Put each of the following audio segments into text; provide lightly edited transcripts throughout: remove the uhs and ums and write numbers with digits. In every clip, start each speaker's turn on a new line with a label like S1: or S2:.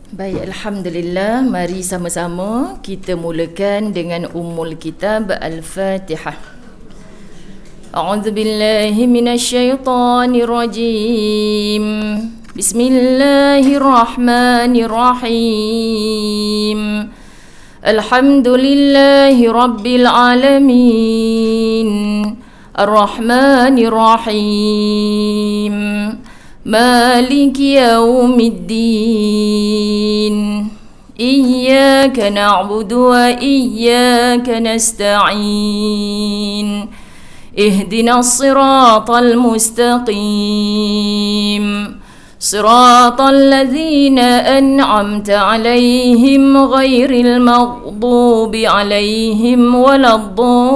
S1: Baik, Alhamdulillah. Mari sama-sama kita mulakan dengan Ummul Kitab Al-Fatihah. A'udzu billahi minasyaitonir rajim. Bismillahirrahmanirrahim. Alhamdulillahi rabbil alamin. Ar-Rahmanir Rahim. مالك يوم الدين إياك نعبد وإياك نستعين اهدنا الصراط المستقيم صراط الذين أنعمت عليهم غير المغضوب عليهم ولا الضالين.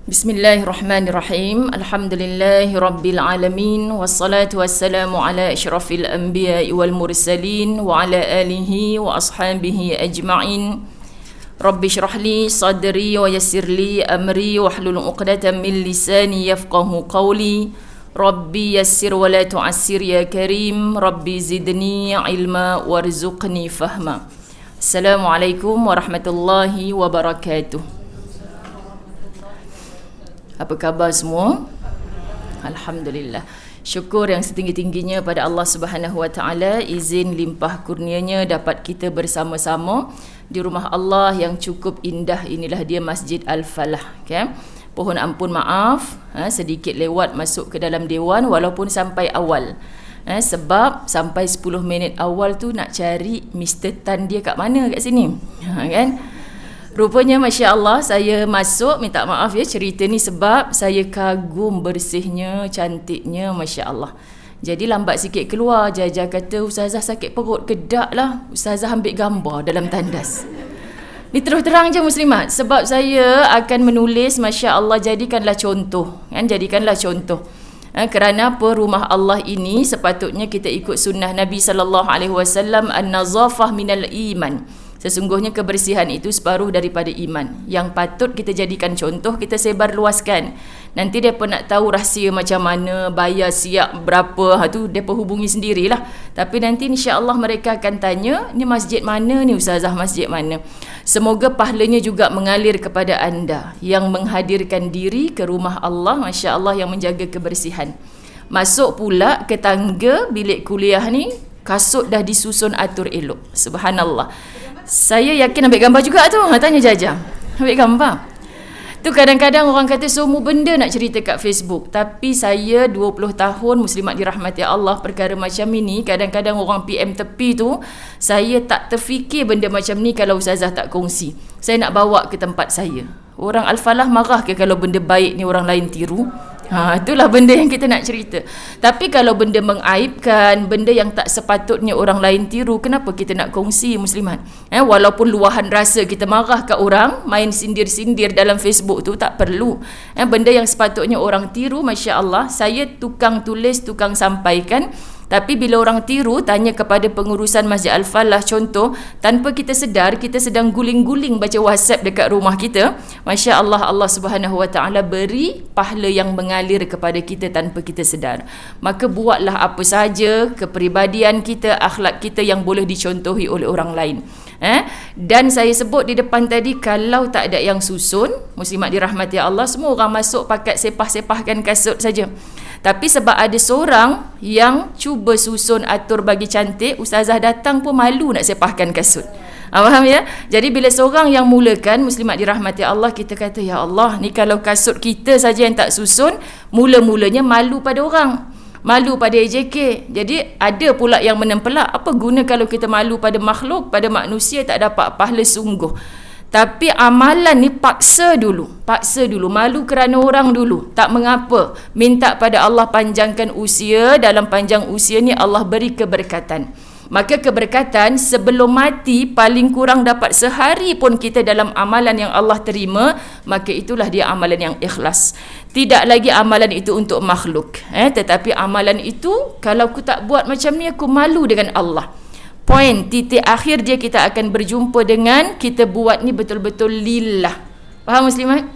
S1: Bismillahirrahmanirrahim. Alhamdulillahi rabbil alamin. Wassalatu wassalamu ala asyrafil anbiya'i wal mursalin wa ala alihi wa ashabihi ajma'in. Rabbi shrah li sadri wa yassir li amri wahlul 'uqdatam min lisani yafqahu qawli. Rabbi yassir wa la tu'assir ya karim. Rabbi zidni ilma warzuqni fahma. Assalamualaikum warahmatullahi wabarakatuh. Apa khabar semua? Alhamdulillah. Syukur yang setinggi-tingginya pada Allah Subhanahu Wa Taala, izin limpah kurnianya dapat kita bersama-sama di rumah Allah yang cukup indah. Inilah dia Masjid Al-Falah, okay? Pohon ampun maaf, sedikit lewat masuk ke dalam dewan walaupun sampai awal. Sebab sampai 10 minit awal tu nak cari Mr. Tan dia kat mana kat sini. Kan? Rupanya Masya Allah saya masuk, minta maaf ya cerita ni sebab saya kagum bersihnya, cantiknya Masya Allah. Jadi lambat sikit keluar, Jaja kata Ustazah sakit perut, kedak lah Ustazah ambil gambar dalam tandas. Ni terus terang je muslimat, sebab saya akan menulis Masya Allah jadikanlah contoh, kan? Jadikanlah contoh. Kerana apa rumah Allah ini sepatutnya kita ikut sunnah Nabi SAW, an-nazafah minal iman. Sesungguhnya kebersihan itu separuh daripada iman. Yang patut kita jadikan contoh, kita sebar luaskan. Nanti mereka nak tahu rahsia macam mana, bayar siap berapa, tu mereka hubungi sendirilah. Tapi nanti insya-Allah mereka akan tanya, ni masjid mana ni Ustazah, masjid mana? Semoga pahalanya juga mengalir kepada anda yang menghadirkan diri ke rumah Allah, Masya Allah, yang menjaga kebersihan. Masuk pula ke tangga bilik kuliah ni, kasut dah disusun atur elok. Subhanallah. Saya yakin ambil gambar juga tu. Tanya Jaja. Ambil gambar. Tu kadang-kadang orang kata semua benda nak cerita kat Facebook. Tapi saya 20 tahun muslimat dirahmati Allah, perkara macam ini kadang-kadang orang PM tepi tu, saya tak terfikir benda macam ni kalau Ustazah tak kongsi. Saya nak bawa ke tempat saya. Orang Al-Falah marah ke kalau benda baik ni orang lain tiru? Itulah benda yang kita nak cerita. Tapi kalau benda mengaibkan, benda yang tak sepatutnya orang lain tiru, kenapa kita nak kongsi muslimat? Walaupun luahan rasa kita marah kat orang, main sindir-sindir dalam Facebook tu tak perlu. Benda yang sepatutnya orang tiru, Masya Allah, saya tukang tulis, tukang sampaikan. Tapi bila orang tiru, tanya kepada pengurusan Masjid Al-Falah contoh, tanpa kita sedar, kita sedang guling-guling baca WhatsApp dekat rumah kita. Masya Allah, Allah Subhanahu Wa Taala beri pahala yang mengalir kepada kita tanpa kita sedar. Maka buatlah apa saja kepribadian kita, akhlak kita yang boleh dicontohi oleh orang lain. Dan saya sebut di depan tadi, kalau tak ada yang susun, muslimat dirahmati Allah, semua orang masuk pakat sepah-sepahkan kasut saja. Tapi sebab ada seorang yang cuba susun atur bagi cantik, Ustazah datang pun malu nak sepahkan kasut. Faham ya? Jadi bila seorang yang mulakan, muslimat dirahmati Allah, kita kata ya Allah, ni kalau kasut kita saja yang tak susun, mula-mulanya malu pada orang, malu pada AJK. Jadi ada pula yang menempelak, apa guna kalau kita malu pada makhluk, pada manusia tak dapat pahala sungguh. Tapi amalan ni paksa dulu, malu kerana orang dulu, tak mengapa, minta pada Allah panjangkan usia. Dalam panjang usia ni Allah beri keberkatan. Maka keberkatan sebelum mati paling kurang dapat sehari pun kita dalam amalan yang Allah terima, maka itulah dia amalan yang ikhlas. Tidak lagi amalan itu untuk makhluk, tetapi amalan itu kalau aku tak buat macam ni, aku malu dengan Allah. Poin titik akhir dia, kita akan berjumpa dengan kita buat ni betul-betul lillah. Faham muslimat?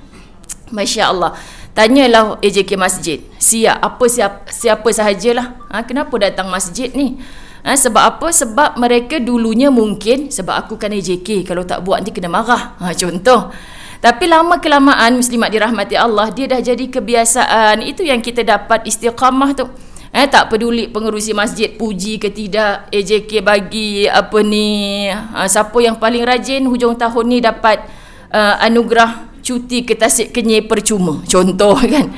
S1: Masya Allah. Tanyalah AJK Masjid, siapa sahajalah, kenapa datang masjid ni? Sebab apa? Sebab mereka dulunya mungkin, sebab aku kan AJK, kalau tak buat nanti kena marah, contoh. Tapi lama kelamaan muslimat dirahmati Allah, dia dah jadi kebiasaan. Itu yang kita dapat istiqamah tu. Tak peduli pengerusi masjid puji ke tidak, AJK bagi siapa yang paling rajin hujung tahun ni dapat anugerah cuti ke Tasik Kenyir percuma, contoh kan.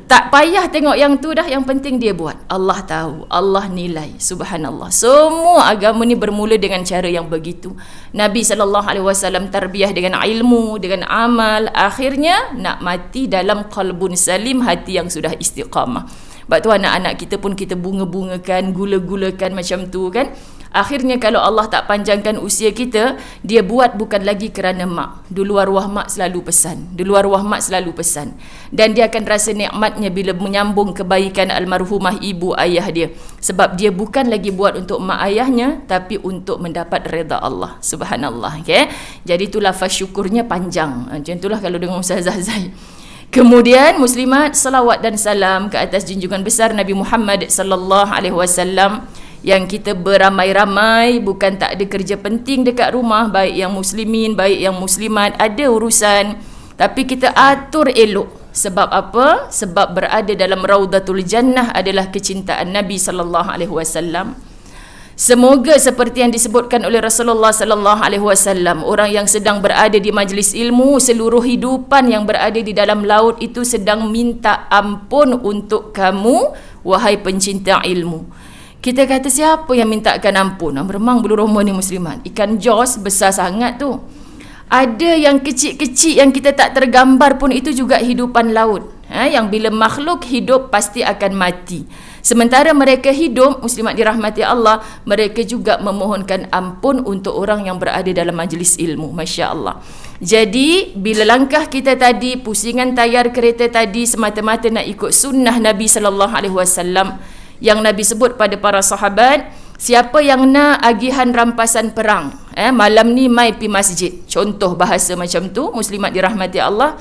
S1: Tak payah tengok yang tu dah, yang penting dia buat. Allah tahu, Allah nilai. Subhanallah. Semua agama ni bermula dengan cara yang begitu. Nabi SAW tarbiyah dengan ilmu, dengan amal. Akhirnya nak mati dalam qalbun salim, hati yang sudah istiqamah. Sebab tu anak-anak kita pun kita bunga-bungakan, gula-gulakan macam tu kan. Akhirnya kalau Allah tak panjangkan usia kita, dia buat bukan lagi kerana mak. Dulu arwah mak selalu pesan. Dan dia akan rasa nikmatnya bila menyambung kebaikan almarhumah ibu ayah dia. Sebab dia bukan lagi buat untuk mak ayahnya, tapi untuk mendapat redha Allah. Subhanallah. Okay? Jadi itulah lafaz syukurnya panjang. Macam itulah kalau dengan Ustazah Zai. Kemudian muslimat, salawat dan salam ke atas junjungan besar Nabi Muhammad sallallahu alaihi wasallam, yang kita beramai-ramai, bukan tak ada kerja penting dekat rumah, baik yang muslimin, baik yang muslimat, ada urusan, tapi kita atur elok. Sebab apa? Sebab berada dalam Raudatul Jannah adalah kecintaan Nabi sallallahu alaihi wasallam. Semoga seperti yang disebutkan oleh Rasulullah sallallahu alaihi wasallam, orang yang sedang berada di majlis ilmu, seluruh hidupan yang berada di dalam laut itu sedang minta ampun untuk kamu, wahai pencinta ilmu. Kita kata siapa yang mintakan ampun? Memang bulu roma ni muslimat. Ikan jos besar sangat tu. Ada yang kecil-kecil yang kita tak tergambar pun, itu juga hidupan laut. Yang bila makhluk hidup pasti akan mati. Sementara mereka hidup, muslimat dirahmati Allah, mereka juga memohonkan ampun untuk orang yang berada dalam majlis ilmu. Masya Allah. Jadi bila langkah kita tadi, pusingan tayar kereta tadi semata-mata nak ikut sunnah Nabi sallallahu alaihi wasallam, yang Nabi sebut pada para sahabat, siapa yang nak agihan rampasan perang, malam ni mai pi masjid, contoh bahasa macam tu, muslimat dirahmati Allah.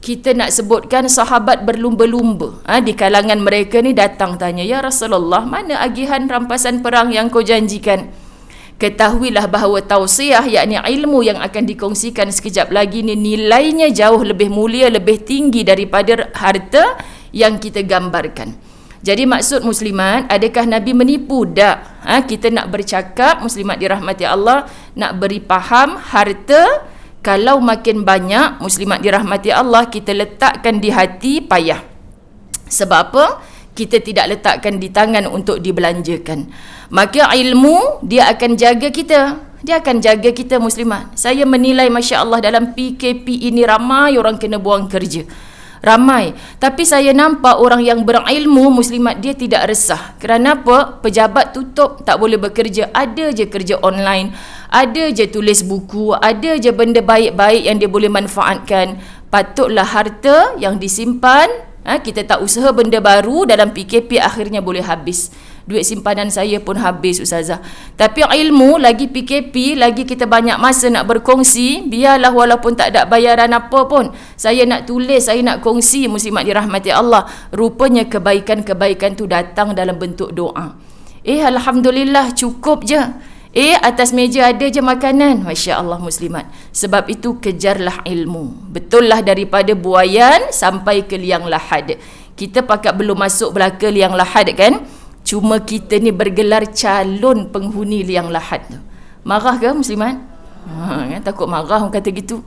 S1: Kita nak sebutkan sahabat berlumba-lumba, di kalangan mereka ni datang tanya, ya Rasulullah, mana agihan rampasan perang yang kau janjikan? Ketahuilah bahawa tausiah, yakni ilmu yang akan dikongsikan sekejap lagi ni, nilainya jauh lebih mulia, lebih tinggi daripada harta yang kita gambarkan. Jadi maksud muslimat, adakah Nabi menipu? Tak. Kita nak bercakap, muslimat dirahmati Allah, nak beri faham, harta kalau makin banyak, muslimat dirahmati Allah, kita letakkan di hati, payah. Sebab apa? Kita tidak letakkan di tangan untuk dibelanjakan. Maka ilmu, dia akan jaga kita. Dia akan jaga kita muslimat. Saya menilai Masya Allah dalam PKP ini ramai orang kena buang kerja. Ramai. Tapi saya nampak orang yang berilmu muslimat, dia tidak resah. Kerana apa? Pejabat tutup, tak boleh bekerja. Ada je kerja online, ada je tulis buku, ada je benda baik-baik yang dia boleh manfaatkan. Patutlah harta yang disimpan, kita tak usaha benda baru, dalam PKP akhirnya boleh habis. Duit simpanan saya pun habis Ustazah. Tapi ilmu, lagi PKP, lagi kita banyak masa nak berkongsi. Biarlah walaupun tak ada bayaran apa pun, saya nak tulis, saya nak kongsi, muslimat dirahmati Allah. Rupanya kebaikan-kebaikan tu datang dalam bentuk doa. Alhamdulillah, cukup je. Atas meja ada je makanan. Masya Allah muslimat. Sebab itu kejarlah ilmu. Betul lah, daripada buayan sampai ke liang lahad. Kita pakat belum masuk belaka liang lahad kan. Cuma kita ni bergelar calon penghuni liang lahad tu. Marah ke muslimat? Takut marah orang kata gitu.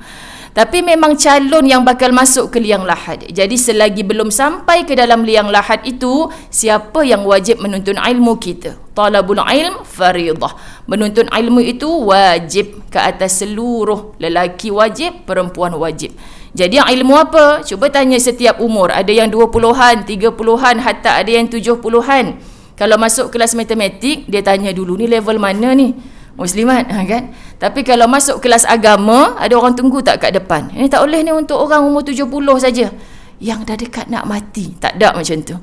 S1: Tapi memang calon yang bakal masuk ke liang lahad. Jadi selagi belum sampai ke dalam liang lahad itu, siapa yang wajib menuntun ilmu kita? Talabul ilm faridah. Menuntun ilmu itu wajib ke atas seluruh lelaki, wajib, perempuan wajib. Jadi ilmu apa? Cuba tanya setiap umur. Ada yang 20-an, 30-an, hatta ada yang 70-an. Kalau masuk kelas matematik, dia tanya dulu, ni level mana ni? Muslimat, kan? Tapi kalau masuk kelas agama, ada orang tunggu tak kat depan? Ini tak boleh ni, untuk orang umur 70 saja, yang dah dekat nak mati. Tak ada macam tu.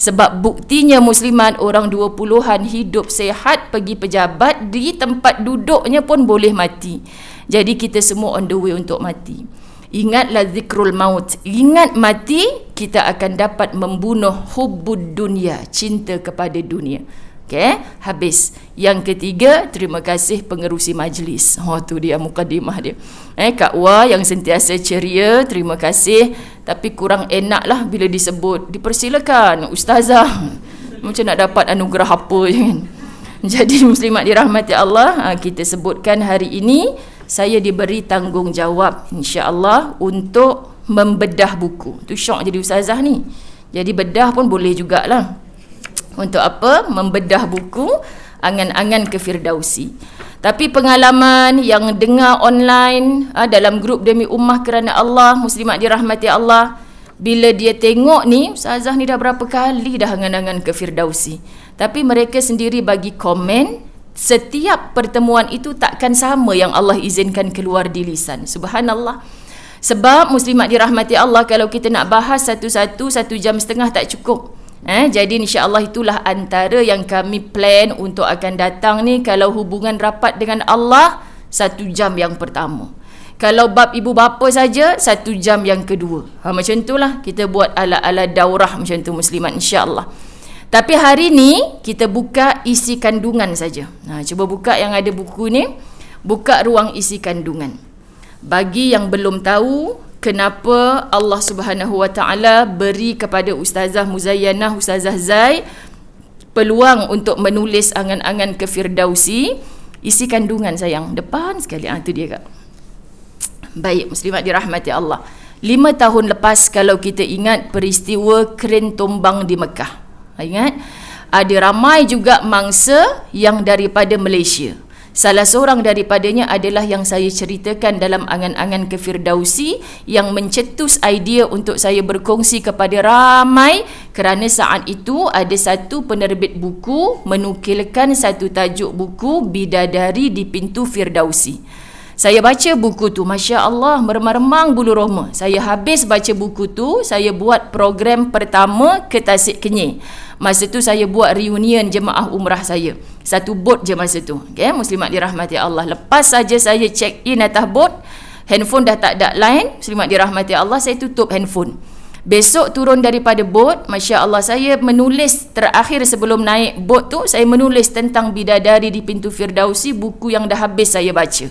S1: Sebab buktinya muslimat, orang 20-an hidup sehat, pergi pejabat, di tempat duduknya pun boleh mati. Jadi kita semua on the way untuk mati. Ingatlah zikrul maut. Ingat mati, kita akan dapat membunuh hubbud dunia, cinta kepada dunia. Okay, habis. Yang ketiga, terima kasih pengerusi majlis. Tu dia mukadimah dia. Kak Wah yang sentiasa ceria, terima kasih. Tapi kurang enak lah bila disebut, dipersilakan ustazah. Macam nak dapat anugerah apa je kan. Jadi muslimat dirahmati Allah, kita sebutkan hari ini saya diberi tanggungjawab insya-Allah untuk membedah buku. Tu syok jadi ustazah ni. Jadi bedah pun boleh jugalah. Untuk apa? Membedah buku Angan-Angan ke Firdausi. Tapi pengalaman yang dengar online dalam grup Demi Ummah Kerana Allah, muslimat dirahmati Allah, bila dia tengok ni, ustazah ni dah berapa kali dah Angan-Angan ke Firdausi. Tapi mereka sendiri bagi komen, setiap pertemuan itu takkan sama yang Allah izinkan keluar di lisan. Subhanallah. Sebab muslimat dirahmati Allah, kalau kita nak bahas satu-satu 1 jam setengah tak cukup. Jadi insya-Allah itulah antara yang kami plan untuk akan datang ni. Kalau hubungan rapat dengan Allah, 1 jam yang pertama. Kalau bab ibu bapa saja, 1 jam yang kedua. Macam itulah kita buat ala-ala daurah macam tu muslimat insya-Allah. Tapi hari ni kita buka isi kandungan saja. Cuba buka yang ada buku ni. Buka ruang isi kandungan. Bagi yang belum tahu kenapa Allah Subhanahu Wa Taala beri kepada Ustazah Muzayyanah, Ustazah Zai peluang untuk menulis Angan-Angan ke Firdausi, isi kandungan sayang. Depan sekali. Itu dia Kak. Baik, muslimat dirahmati Allah. 5 tahun lepas, kalau kita ingat peristiwa kren tumbang di Mekah. Ingat? Ada ramai juga mangsa yang daripada Malaysia. Salah seorang daripadanya adalah yang saya ceritakan dalam Angan-Angan ke Firdausi, yang mencetus idea untuk saya berkongsi kepada ramai, kerana saat itu ada satu penerbit buku menukilkan satu tajuk buku Bidadari di Pintu Firdausi. Saya baca buku tu, Masya Allah, meremang-remang bulu roma. Saya habis baca buku tu, saya buat program pertama ke Tasik Kenyir. Masa tu saya buat reunion jemaah umrah saya. 1 bot je masa tu. Okay, muslimat dirahmati Allah. Lepas saja saya check in atas bot, handphone dah tak ada line. Muslimat dirahmati Allah, saya tutup handphone. Besok turun daripada bot, Masya Allah, saya menulis terakhir sebelum naik bot tu, saya menulis tentang Bidadari di Pintu Firdausi, buku yang dah habis saya baca.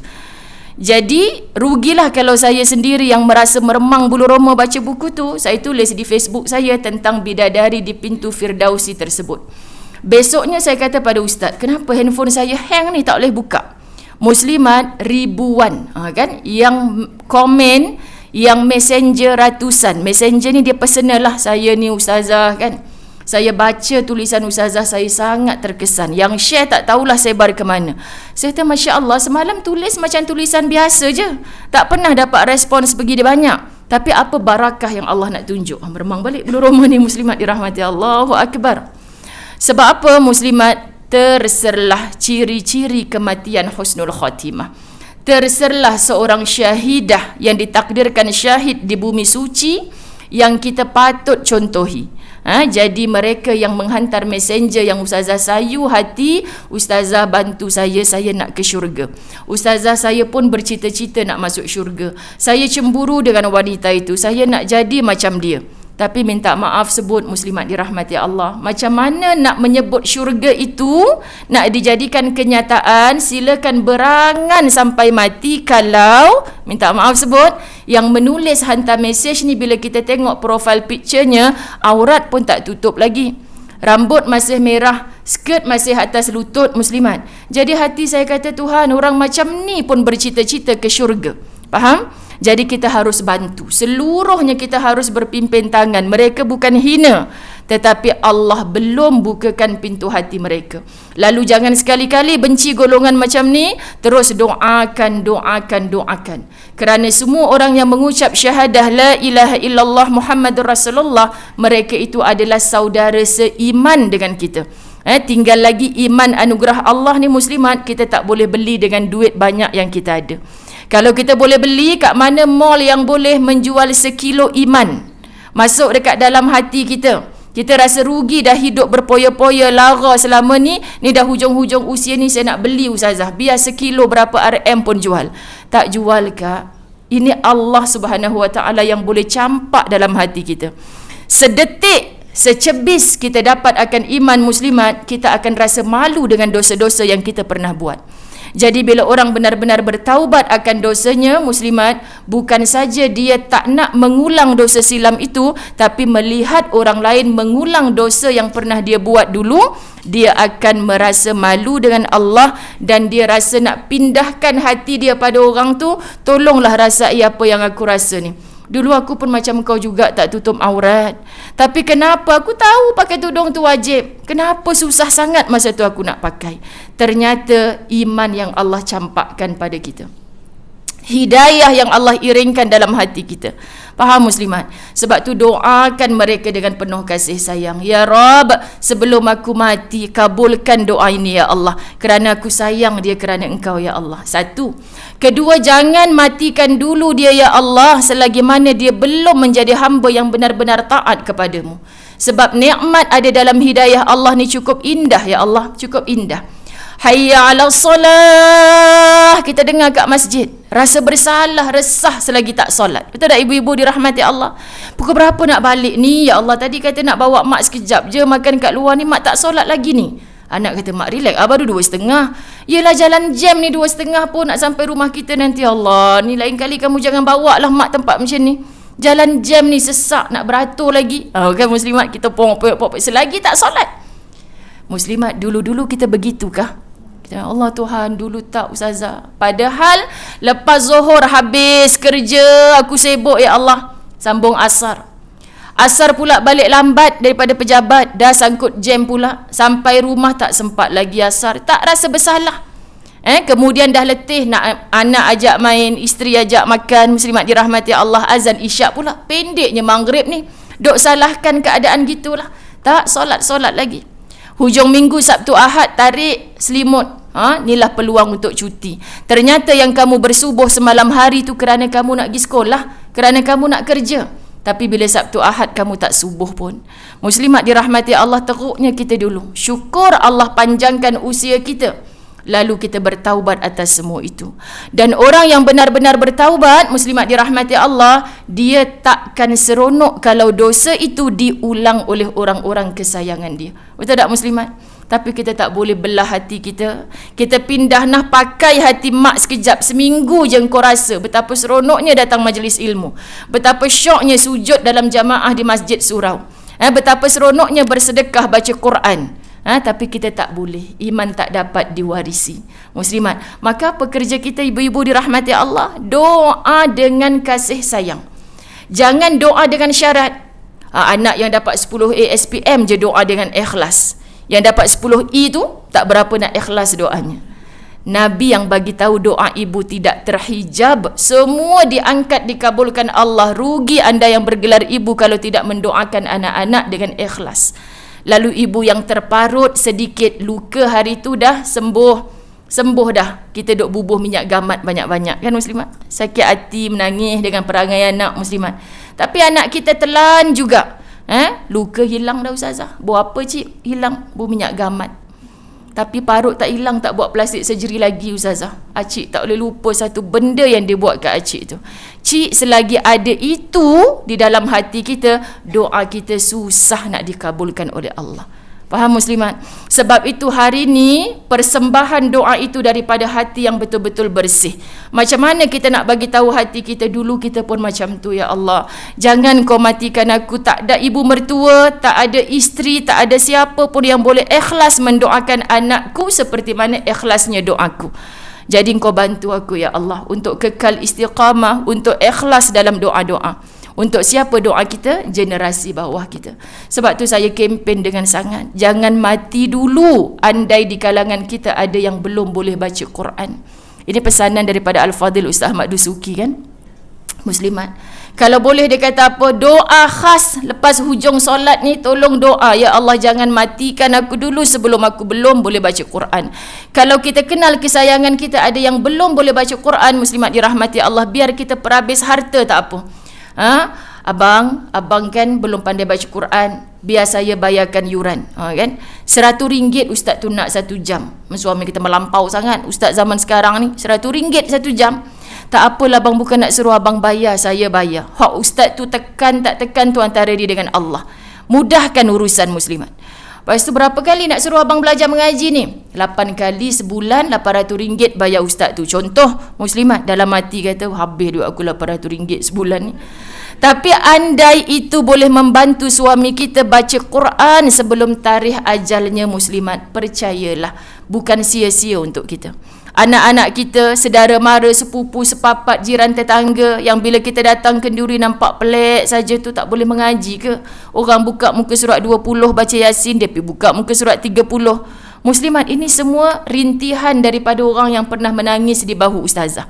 S1: Jadi rugilah kalau saya sendiri yang merasa meremang bulu roma baca buku tu. Saya tulis di Facebook saya tentang Bidadari di Pintu Firdausi tersebut. Besoknya saya kata pada ustaz, kenapa handphone saya hang ni, tak boleh buka. Muslimat ribuan kan yang komen, yang messenger ratusan. Messenger ni dia personal lah, saya ni ustazah kan. Saya baca tulisan ustazah, saya sangat terkesan. Yang share tak tahulah sebar ke mana. Saya kata, Masya Allah, semalam tulis macam tulisan biasa je, tak pernah dapat respons begitu banyak. Tapi apa barakah yang Allah nak tunjuk. Meremang balik bulu roma ni muslimat dirahmati Allah. Allahu Akbar. Sebab apa muslimat? Terserlah ciri-ciri kematian husnul khatimah. Terserlah seorang syahidah yang ditakdirkan syahid di bumi suci, yang kita patut contohi. Jadi mereka yang menghantar messenger yang ustazah sayu hati, ustazah bantu saya nak ke syurga. Ustazah saya pun bercita-cita nak masuk syurga. Saya cemburu dengan wanita itu, saya nak jadi macam dia. Tapi minta maaf sebut muslimat dirahmati Allah, macam mana nak menyebut syurga itu, nak dijadikan kenyataan, silakan berangan sampai mati. Kalau minta maaf sebut, yang menulis hantar mesej ni, bila kita tengok profile picture-nya, aurat pun tak tutup lagi, rambut masih merah, skirt masih atas lutut muslimat. Jadi hati saya kata, Tuhan, orang macam ni pun bercita-cita ke syurga. Faham? Jadi kita harus bantu. Seluruhnya kita harus berpimpin tangan. Mereka bukan hina, tetapi Allah belum bukakan pintu hati mereka. Lalu jangan sekali-kali benci golongan macam ni. Terus doakan. Kerana semua orang yang mengucap syahadah la ilaha illallah Muhammadur Rasulullah, mereka itu adalah saudara seiman dengan kita. Tinggal lagi iman anugerah Allah ni muslimat, kita tak boleh beli dengan duit banyak yang kita ada. Kalau kita boleh beli, kat mana mall yang boleh menjual sekilo iman masuk dekat dalam hati kita? Kita rasa rugi dah hidup berpoya-poya lara selama ni dah hujung-hujung usia ni saya nak beli ustazah. Biar sekilo berapa RM pun jual. Tak jual kak. Ini Allah Subhanahu Wa Taala yang boleh campak dalam hati kita. Sedetik, secebis kita dapat akan iman muslimat, kita akan rasa malu dengan dosa-dosa yang kita pernah buat. Jadi bila orang benar-benar bertaubat akan dosanya, muslimat, bukan saja dia tak nak mengulang dosa silam itu, tapi melihat orang lain mengulang dosa yang pernah dia buat dulu, dia akan merasa malu dengan Allah dan dia rasa nak pindahkan hati dia pada orang tu. Tolonglah rasai apa yang aku rasa ni. Dulu aku pun macam kau juga, tak tutup aurat. Tapi kenapa aku tahu pakai tudung tu wajib? Kenapa susah sangat masa tu aku nak pakai? Ternyata iman yang Allah campakkan pada kita. Hidayah yang Allah iringkan dalam hati kita. Faham muslimat? Sebab tu doakan mereka dengan penuh kasih sayang. Ya Rabb, sebelum aku mati, kabulkan doa ini ya Allah. Kerana aku sayang dia, kerana engkau ya Allah. Satu. Kedua, jangan matikan dulu dia ya Allah selagi mana dia belum menjadi hamba yang benar-benar taat kepadamu. Sebab nikmat ada dalam hidayah Allah ni cukup indah ya Allah. Cukup indah. Hayya ala solah. Kita dengar kat masjid, rasa bersalah, resah selagi tak solat. Betul tak ibu-ibu dirahmati Allah? Pukul berapa nak balik ni? Ya Allah, tadi kata nak bawa mak sekejap je makan kat luar ni, mak tak solat lagi ni. Anak kata, mak relax, baru 2.30. Yelah jalan jam ni 2.30 pun nak sampai rumah kita nanti. Allah, ni lain kali kamu jangan bawa lah mak tempat macam ni. Jalan jam ni sesak, nak beratur lagi. Kan muslimat, kita pong-pong selagi tak solat. Muslimat, dulu-dulu kita begitukah? Allah Tuhan, dulu tak ustazah. Padahal lepas zuhur habis kerja, aku sibuk ya Allah. Sambung asar. Asar pula balik lambat daripada pejabat, dah sangkut jam pula. Sampai rumah tak sempat lagi asar. Tak rasa bersalah. Kemudian dah letih, nak anak ajak main, isteri ajak makan. Muslimat dirahmati Allah, azan isyak pula. Pendeknya maghrib ni. Dok salahkan keadaan gitulah. Tak solat-solat lagi. Hujung minggu Sabtu Ahad tarik selimut. Inilah peluang untuk cuti. Ternyata yang kamu bersubuh semalam hari tu kerana kamu nak pergi sekolah, kerana kamu nak kerja. Tapi bila Sabtu Ahad kamu tak subuh pun. Muslimat dirahmati Allah, teruknya kita dulu. Syukur Allah panjangkan usia kita. Lalu kita bertaubat atas semua itu. Dan orang yang benar-benar bertaubat, muslimat dirahmati Allah, dia takkan seronok kalau dosa itu diulang oleh orang-orang kesayangan dia. Betul tak muslimat? Tapi kita tak boleh belah hati kita. Kita pindah nah pakai hati mak sekejap. Seminggu je kau rasa betapa seronoknya datang majlis ilmu. Betapa syoknya sujud dalam jamaah di masjid surau. Betapa seronoknya bersedekah baca Quran. Tapi kita tak boleh. Iman tak dapat diwarisi. Muslimat, maka pekerja kita ibu-ibu dirahmati Allah, doa dengan kasih sayang. Jangan doa dengan syarat. Anak yang dapat 10A SPM je doa dengan ikhlas. Yang dapat 10E tu tak berapa nak ikhlas doanya. Nabi yang bagi tahu doa ibu tidak terhijab, semua diangkat dikabulkan Allah. Rugi anda yang bergelar ibu kalau tidak mendoakan anak-anak dengan ikhlas. Lalu ibu yang terparut sedikit luka hari tu dah sembuh dah. Kita duk bubuh minyak gamat banyak-banyak kan muslimat. Sakit hati menangis dengan perangai anak muslimat. Tapi anak kita telan juga. Luka hilang dah ustazah. Buat apa cik? Hilang. Bu minyak gamat. Tapi parut tak hilang, tak buat plastik surgery lagi ustazah. Cik tak boleh lupa satu benda yang dia buat kat cik tu. Cik, selagi ada itu di dalam hati kita, doa kita susah nak dikabulkan oleh Allah. Faham muslimat? Sebab itu hari ni persembahan doa itu daripada hati yang betul-betul bersih. Macam mana kita nak bagi tahu hati kita? Dulu kita pun macam tu ya Allah. Jangan kau matikan aku. Tak ada ibu mertua, tak ada isteri, tak ada siapa pun yang boleh ikhlas mendoakan anakku seperti mana ikhlasnya doaku. Jadi kau bantu aku ya Allah untuk kekal istiqamah, untuk ikhlas dalam doa-doa. Untuk siapa doa kita? Generasi bawah kita. Sebab tu saya kempen dengan sangat. Jangan mati dulu andai di kalangan kita ada yang belum boleh baca Quran. Ini pesanan daripada Al-Fadhil Ustaz Ahmad Dusuki kan. Muslimat, kalau boleh dia kata apa? Doa khas lepas hujung solat ni, tolong doa. Ya Allah, jangan matikan aku dulu sebelum aku belum boleh baca Quran. Kalau kita kenal kesayangan kita ada yang belum boleh baca Quran, muslimat dirahmati Allah, biar kita perhabis harta tak apa. Abang kan belum pandai baca Quran. biar saya bayarkan yuran. Kan? RM100 ustaz tu nak 1 jam. Suami kita melampau sangat. Ustaz zaman sekarang ni RM100 1 jam. Tak apalah abang, bukan nak suruh abang bayar, saya bayar. Hak ustaz tu tekan tak tekan tu antara dia dengan Allah. Mudahkan urusan muslimat. Lepas tu berapa kali nak suruh abang belajar mengaji ni? 8 kali sebulan, RM800 bayar ustaz tu. Contoh muslimat dalam hati kata, habis duit aku RM800 sebulan ni. Tapi andai itu boleh membantu suami kita baca Quran sebelum tarikh ajalnya muslimat, percayalah bukan sia-sia untuk kita. Anak-anak kita, sedara mara, sepupu, sepapat, jiran tetangga yang bila kita datang kenduri nampak pelik saja tu, tak boleh mengaji ke? Orang buka muka surat 20 baca Yasin, dia pergi buka muka surat 30. Muslimat, ini semua rintihan daripada orang yang pernah menangis di bahu ustazah.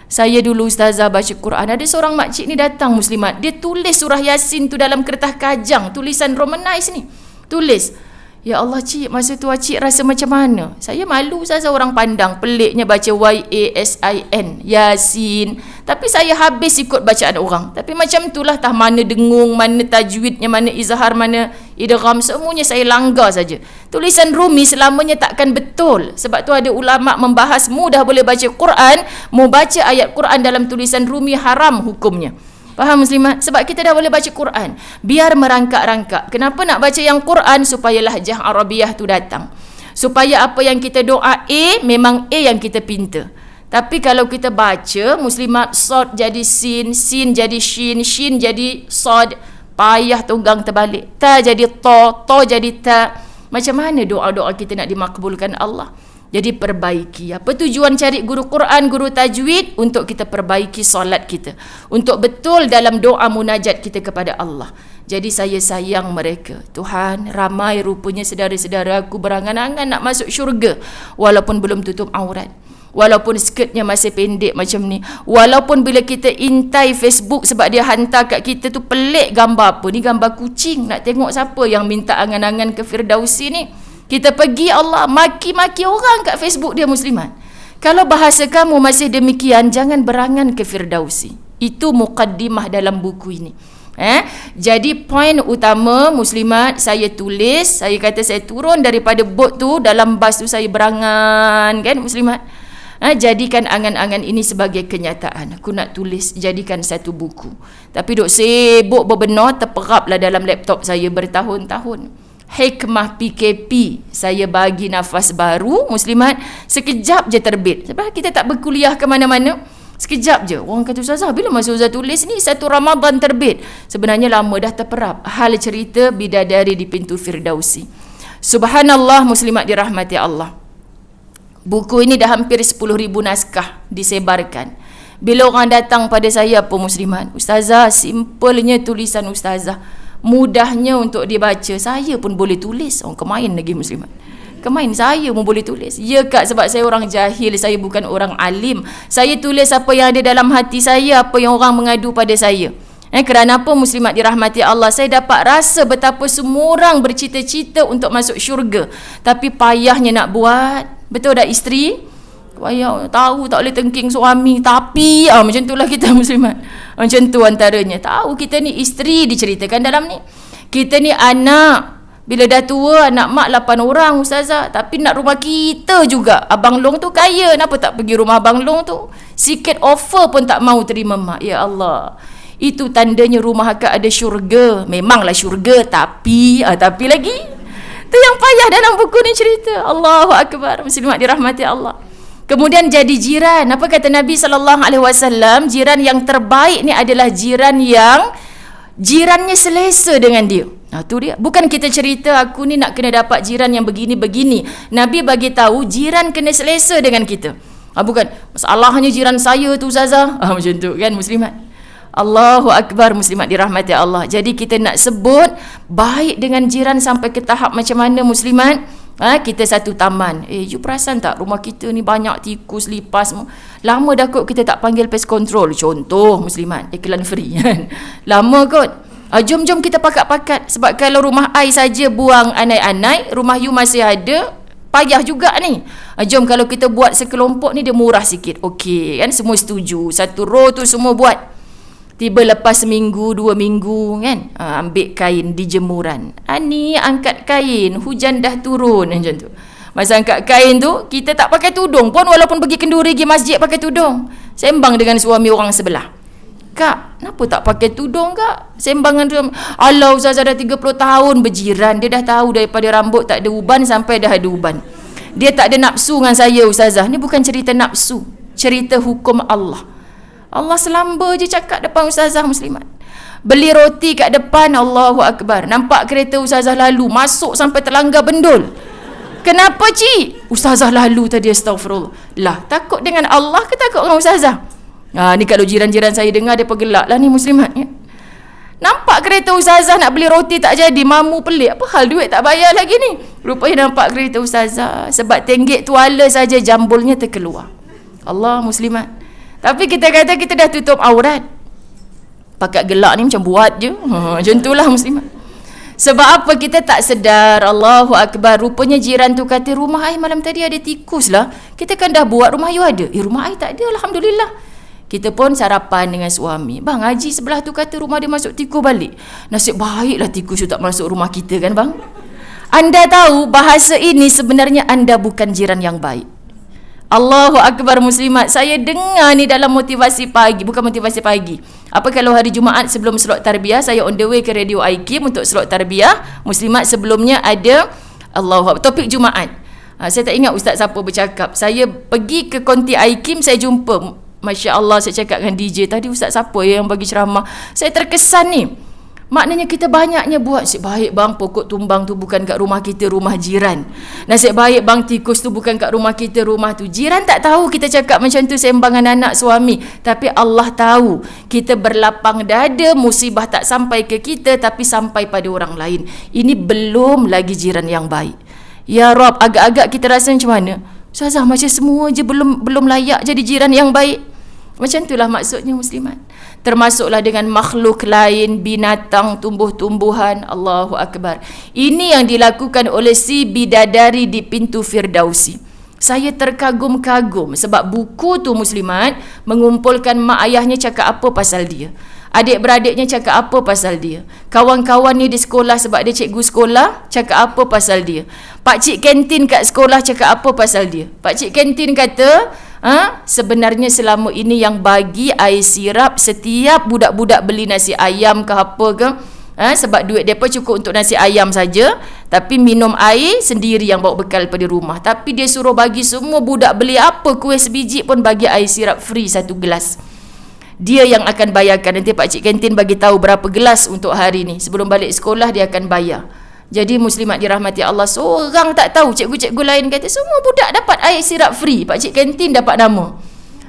S1: Saya dulu ustazah baca Quran, ada seorang makcik ni datang muslimat, dia tulis surah Yasin tu dalam kertas kajang, tulisan Romanise ni. Tulis, ya Allah cik, masa tu cik rasa macam mana? Saya malu saja orang pandang, peliknya baca Y-A-S-I-N, Yasin. Tapi saya habis ikut bacaan orang. Tapi macam itulah, tah mana dengung, mana tajwidnya, mana izhar, mana idgham, semuanya saya langgar saja. Tulisan Rumi selamanya takkan betul. Sebab tu ada ulama membahas, mudah boleh baca Quran, mau baca ayat Quran dalam tulisan Rumi haram hukumnya. Faham muslimat? Sebab kita dah boleh baca Quran, biar merangkak-rangkak. Kenapa nak baca yang Quran? Supaya lahjah Arabiah tu datang, supaya apa yang kita doa A, memang A yang kita pinta. Tapi kalau kita baca muslimat, sod jadi sin, sin jadi shin, shin jadi sod, payah tunggang terbalik, ta jadi to, to jadi ta. Macam mana doa-doa kita nak dimakbulkan Allah? Jadi perbaiki. Apa tujuan cari guru Quran, guru tajwid? Untuk kita perbaiki solat kita, untuk betul dalam doa munajat kita kepada Allah. Jadi saya sayang mereka. Tuhan, ramai rupanya saudara-saudara aku berangan-angan nak masuk syurga, walaupun belum tutup aurat, walaupun skirtnya masih pendek macam ni, walaupun bila kita intai Facebook sebab dia hantar kat kita tu pelik gambar apa ni, gambar kucing. Nak tengok siapa yang minta angan-angan ke Firdausi ni. Kita pergi, Allah maki-maki orang kat Facebook dia muslimat. Kalau bahasa kamu masih demikian, jangan berangan ke Firdausi. Itu muqaddimah dalam buku ini. Jadi poin utama muslimat, saya tulis, saya kata saya turun daripada bot tu, dalam bas tu saya berangan kan muslimat. Jadikan angan-angan ini sebagai kenyataan. Aku nak tulis, jadikan satu buku. Tapi duk sibuk berbenar, terperaplah dalam laptop saya bertahun-tahun. Hikmah PKP, saya bagi nafas baru muslimat, sekejap je terbit. Sebab kita tak berkuliah ke mana-mana, sekejap je. Orang kata, Ustazah, bila masa Ustazah tulis ni 1 Ramadan terbit? Sebenarnya lama dah terperap. Hal cerita bidadari di pintu Firdausi. Subhanallah muslimat dirahmati Allah. Buku ini dah hampir 10,000 naskah disebarkan. Bila orang datang pada saya, apa muslimat? Ustazah, simpelnya tulisan Ustazah, mudahnya untuk dibaca, saya pun boleh tulis. Orang kemain lagi muslimat, kemain saya pun boleh tulis. Ya kak, sebab saya orang jahil, saya bukan orang alim. Saya tulis apa yang ada dalam hati saya, apa yang orang mengadu pada saya. Kerana apa muslimat dirahmati Allah? Saya dapat rasa betapa semua orang bercita-cita untuk masuk syurga, tapi payahnya nak buat. Betul tak isteri? Payah, tahu tak boleh tengking suami, tapi macam itulah kita muslimat. Macam tu antaranya. Tahu kita ni isteri diceritakan dalam ni. Kita ni anak, bila dah tua, anak mak 8 orang ustazah, tapi nak rumah kita juga. Abang Long tu kaya, kenapa tak pergi rumah Abang Long tu? Sikit offer pun tak mau terima mak. Ya Allah, itu tandanya rumah akak ada syurga. Memanglah syurga, tapi lagi tu yang payah dalam buku ni cerita. Allahu Akbar, muslimat dirahmati Allah. Kemudian jadi jiran. Apa kata Nabi SAW? Jiran yang terbaik ni adalah jiran yang jirannya selesa dengan dia. Tu dia. Bukan kita cerita aku ni nak kena dapat jiran yang begini-begini. Nabi bagi tahu jiran kena selesa dengan kita. Bukan masalahnya jiran saya tu Ustazah. Macam tu kan muslimat. Allahu Akbar, muslimat dirahmati Allah. Jadi kita nak sebut baik dengan jiran sampai ke tahap macam mana muslimat? Kita satu taman. You perasan tak rumah kita ni banyak tikus, lipas. Lama dah kot kita tak panggil pest control. Contoh muslimat, iklan free kan. Lama kot. Jom-jom kita pakat-pakat. Sebab kalau rumah I saja buang anai-anai, rumah you masih ada, payah juga ni. Jom kalau kita buat sekelompok ni, dia murah sikit. Okey kan, semua setuju. Satu row tu semua buat. Tiba lepas seminggu, 2 minggu kan, ambil kain di jemuran. Ni angkat kain, hujan dah turun macam tu. Masa angkat kain tu, kita tak pakai tudung pun, walaupun pergi kenduri, pergi masjid pakai tudung. Sembang dengan suami orang sebelah. Kak, kenapa tak pakai tudung kak? Sembang dengan alah ustazah dah 30 tahun berjiran. Dia dah tahu daripada rambut tak ada uban sampai dah ada uban. Dia tak ada nafsu dengan saya ustazah. Ni bukan cerita nafsu, cerita hukum Allah. Allah selamba je cakap depan ustazah muslimat. Beli roti kat depan, Allahu Akbar. Nampak kereta ustazah lalu, masuk sampai terlanggar bendul. Kenapa cik? Ustazah lalu tadi, astagfirullah. Lah, takut dengan Allah ke takut dengan ustazah? Ni kalau jiran-jiran saya dengar, dia pergelak lah ni muslimat ya. Nampak kereta ustazah nak beli roti tak jadi, mamu pelik. Apa hal duit tak bayar lagi ni? Rupanya nampak kereta ustazah, sebab tenggek tuala saja jambulnya terkeluar. Allah muslimat. Tapi kita kata kita dah tutup aurat. Pakat gelak ni macam buat je. Macam itulah muslimat. Sebab apa? Kita tak sedar. Allahu Akbar. Rupanya jiran tu kata, rumah I malam tadi ada tikus lah. Kita kan dah buat, rumah you ada? Rumah I tak ada, alhamdulillah. Kita pun sarapan dengan suami. Bang, Haji sebelah tu kata rumah dia masuk tikus balik. Nasib baiklah tikus tu tak masuk rumah kita kan bang. Anda tahu bahasa ini sebenarnya anda bukan jiran yang baik. Allahu Akbar muslimat. Saya dengar ni dalam motivasi pagi. Bukan motivasi pagi. Apa kalau hari Jumaat sebelum slot tarbiyah, saya on the way ke Radio IKIM untuk slot tarbiyah. Muslimat, sebelumnya ada topik Jumaat. Saya tak ingat ustaz siapa bercakap. Saya pergi ke konti IKIM, saya jumpa. Masya Allah, saya cakap dengan DJ tadi, ustaz siapa yang bagi ceramah. Saya terkesan ni. Maknanya kita banyaknya buat. Nasib baik bang, pokok tumbang tu bukan kat rumah kita, rumah jiran. Nasib baik bang, tikus tu bukan kat rumah kita, rumah tu jiran. Tak tahu kita cakap macam tu sembangan anak suami. Tapi Allah tahu. Kita berlapang dada, musibah tak sampai ke kita tapi sampai pada orang lain. Ini belum lagi jiran yang baik. Ya Rob, agak-agak kita rasa macam mana? Ustazah, macam semua je belum layak jadi jiran yang baik. Macam itulah maksudnya muslimat. Termasuklah dengan makhluk lain, binatang, tumbuh-tumbuhan. Allahu Akbar. Ini yang dilakukan oleh si bidadari di pintu Firdausi. Saya terkagum-kagum sebab buku tu muslimat mengumpulkan mak ayahnya cakap apa pasal dia, adik-beradiknya cakap apa pasal dia, kawan-kawan ni di sekolah sebab dia cikgu sekolah cakap apa pasal dia, pakcik kantin kat sekolah cakap apa pasal dia. Pakcik kantin kata, sebenarnya selama ini yang bagi air sirap setiap budak-budak beli nasi ayam ke apa ke, sebab duit mereka cukup untuk nasi ayam saja, tapi minum air sendiri yang bawa bekal pada rumah. Tapi dia suruh bagi semua budak beli apa, kuih sebiji pun bagi air sirap free 1 gelas. Dia yang akan bayarkan. Nanti pakcik kantin bagi tahu berapa gelas untuk hari ni. Sebelum balik sekolah dia akan bayar. Jadi muslimat dirahmati Allah, seorang tak tahu. Cikgu-cikgu lain kata semua budak dapat air sirap free, pakcik kantin dapat nama.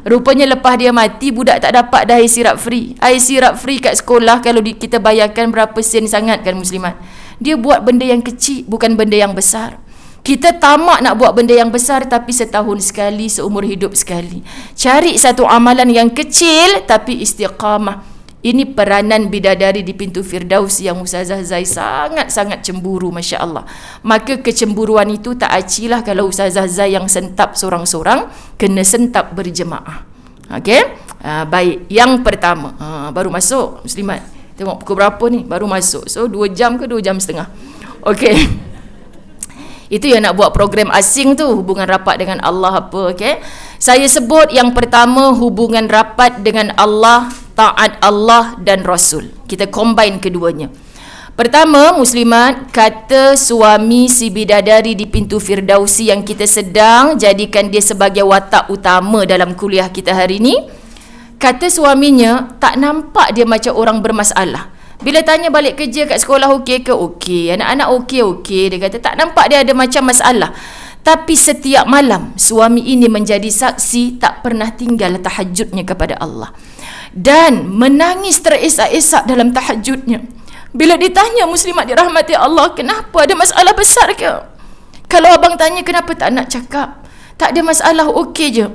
S1: Rupanya lepas dia mati, budak tak dapat dah air sirap free. Air sirap free kat sekolah kalau kita bayarkan berapa sen sangat kan muslimat. Dia buat benda yang kecil, bukan benda yang besar. Kita tamak nak buat benda yang besar, tapi setahun sekali, seumur hidup sekali. Cari satu amalan yang kecil tapi istiqamah. Ini peranan bidadari di pintu Firdaus yang Ustazah Zai sangat-sangat cemburu, Masya Allah. Maka kecemburuan itu tak acilah kalau Ustazah Zai yang sentap seorang-seorang, kena sentap berjemaah. Okey? Baik, yang pertama, baru masuk muslimat. Tengok pukul berapa ni? Baru masuk. So 2 jam ke 2 jam setengah. Okey. Itu yang nak buat program asing tu, hubungan rapat dengan Allah apa, okey? Saya sebut yang pertama, hubungan rapat dengan Allah, taat Allah dan Rasul. Kita combine keduanya. Pertama, muslimat, kata suami si bidadari di pintu Firdausi yang kita sedang jadikan dia sebagai watak utama dalam kuliah kita hari ni. Kata suaminya, tak nampak dia macam orang bermasalah. Bila tanya balik kerja kat sekolah okey ke? Okey. Anak-anak okey. Dia kata tak nampak dia ada macam masalah. Tapi setiap malam suami ini menjadi saksi tak pernah tinggal tahajudnya kepada Allah. Dan menangis terisak-isak dalam tahajudnya. Bila ditanya muslimat dirahmati Allah, kenapa, ada masalah besar ke? Kalau abang tanya kenapa tak nak cakap? Tak ada masalah, okey je.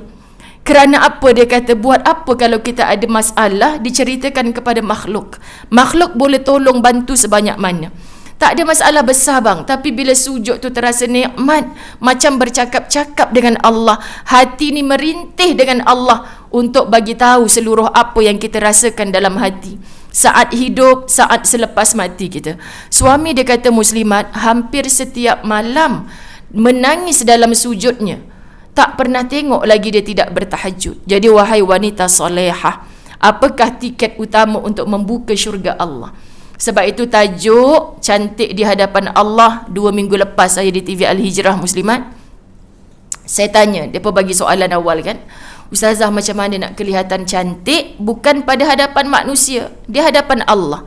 S1: Kerana apa? Dia kata, buat apa kalau kita ada masalah diceritakan kepada makhluk? Makhluk boleh tolong bantu sebanyak mana. Tak ada masalah besar bang. Tapi bila sujud tu terasa nikmat, macam bercakap-cakap dengan Allah. Hati ni merintih dengan Allah untuk bagi tahu seluruh apa yang kita rasakan dalam hati. Saat hidup, saat selepas mati kita. Suami dia kata Muslimat, hampir setiap malam menangis dalam sujudnya. Tak pernah tengok lagi dia tidak bertahajud. Jadi wahai wanita solehah, apakah tiket utama untuk membuka syurga Allah? Sebab itu tajuk cantik di hadapan Allah 2 minggu lepas saya di TV Al-Hijrah Muslimat. Saya tanya, mereka bagi soalan awal kan, Ustazah macam mana nak kelihatan cantik bukan pada hadapan manusia, di hadapan Allah.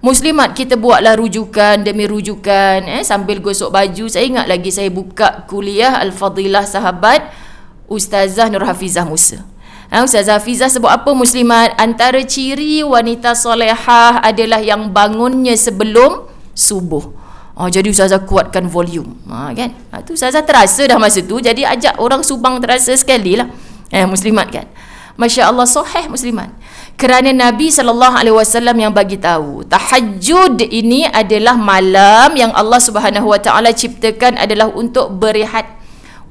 S1: Muslimat, kita buatlah rujukan demi rujukan sambil gosok baju. Saya ingat lagi saya buka kuliah Al-Fadilah Sahabat Ustazah Nur Hafizah Musa. Ustazah Hafizah sebut apa Muslimat? Antara ciri wanita solehah adalah yang bangunnya sebelum subuh. Jadi Ustazah kuatkan volume. Kan? Tu Ustazah terasa dah masa tu. Jadi ajak orang Subang terasa sekali lah. Muslimat kan? Masya Allah, sahih Muslimat. Kerana Nabi SAW yang bagi tahu, tahajud ini adalah malam yang Allah Subhanahu Wa Taala ciptakan adalah untuk berehat.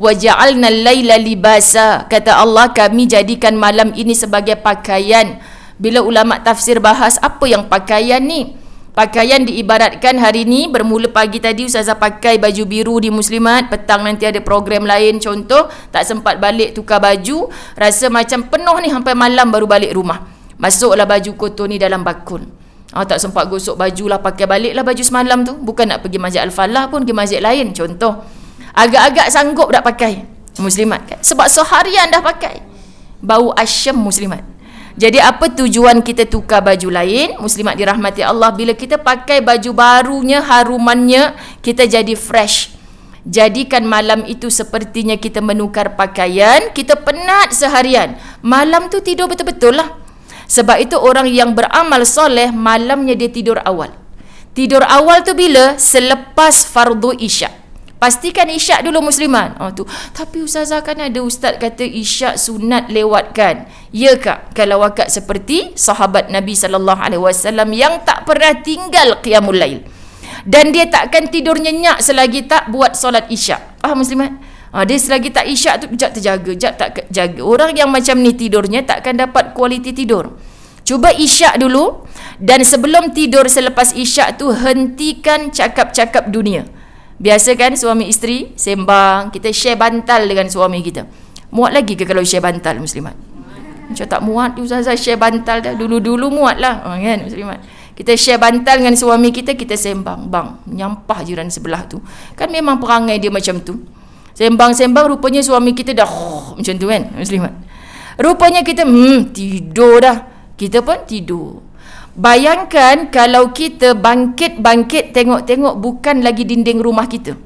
S1: Waja'alna al-laila libasa. Kata Allah, kami jadikan malam ini sebagai pakaian. Bila ulama tafsir bahas apa yang pakaian ni? Pakaian diibaratkan hari ni, bermula pagi tadi Ustazah pakai baju biru di Muslimat, petang nanti ada program lain, contoh tak sempat balik tukar baju, rasa macam penuh ni sampai malam baru balik rumah. Masuklah baju kotor ni dalam bakul. Tak sempat gosok baju lah, pakai balik lah baju semalam tu. Bukan nak pergi masjid Al-Falah pun, pergi masjid lain contoh. Agak-agak sanggup tak pakai Muslimat kan? Sebab seharian dah pakai, bau asyam Muslimat. Jadi apa tujuan kita tukar baju lain? Muslimat dirahmati Allah, bila kita pakai baju barunya, harumannya, kita jadi fresh. Jadikan malam itu sepertinya kita menukar pakaian. Kita penat seharian, malam tu tidur betul-betul lah. Sebab itu orang yang beramal soleh, malamnya dia tidur awal. Tidur awal tu bila? Selepas fardu isyak. Pastikan isyak dulu Muslimat. Tu. Tapi Ustazah kan ada ustaz kata isyak sunat lewatkan. Ya kak, kalau wakak seperti sahabat Nabi SAW yang tak pernah tinggal qiyamul lail. Dan dia takkan tidur nyenyak selagi tak buat solat isyak. Muslimat? Dia selagi tak isyak tu jap terjaga, jap tak jaga. Orang yang macam ni tidurnya takkan dapat kualiti tidur. Cuba isyak dulu, dan sebelum tidur selepas isyak tu hentikan cakap-cakap dunia. Biasa kan suami isteri sembang, kita share bantal dengan suami kita. Muat lagi ke kalau share bantal Muslimat? Macam tak muat Ustazah share bantal dah. Dulu-dulu muat lah kan Muslimat. Kita share bantal dengan suami kita, kita sembang. Bang, nyampah jiran sebelah tu. Kan memang perangai dia macam tu. Sembang-sembang rupanya suami kita dah macam tu kan Muslimat. Rupanya kita tidur dah. Kita pun tidur. Bayangkan kalau kita bangkit-bangkit tengok-tengok bukan lagi dinding rumah kita.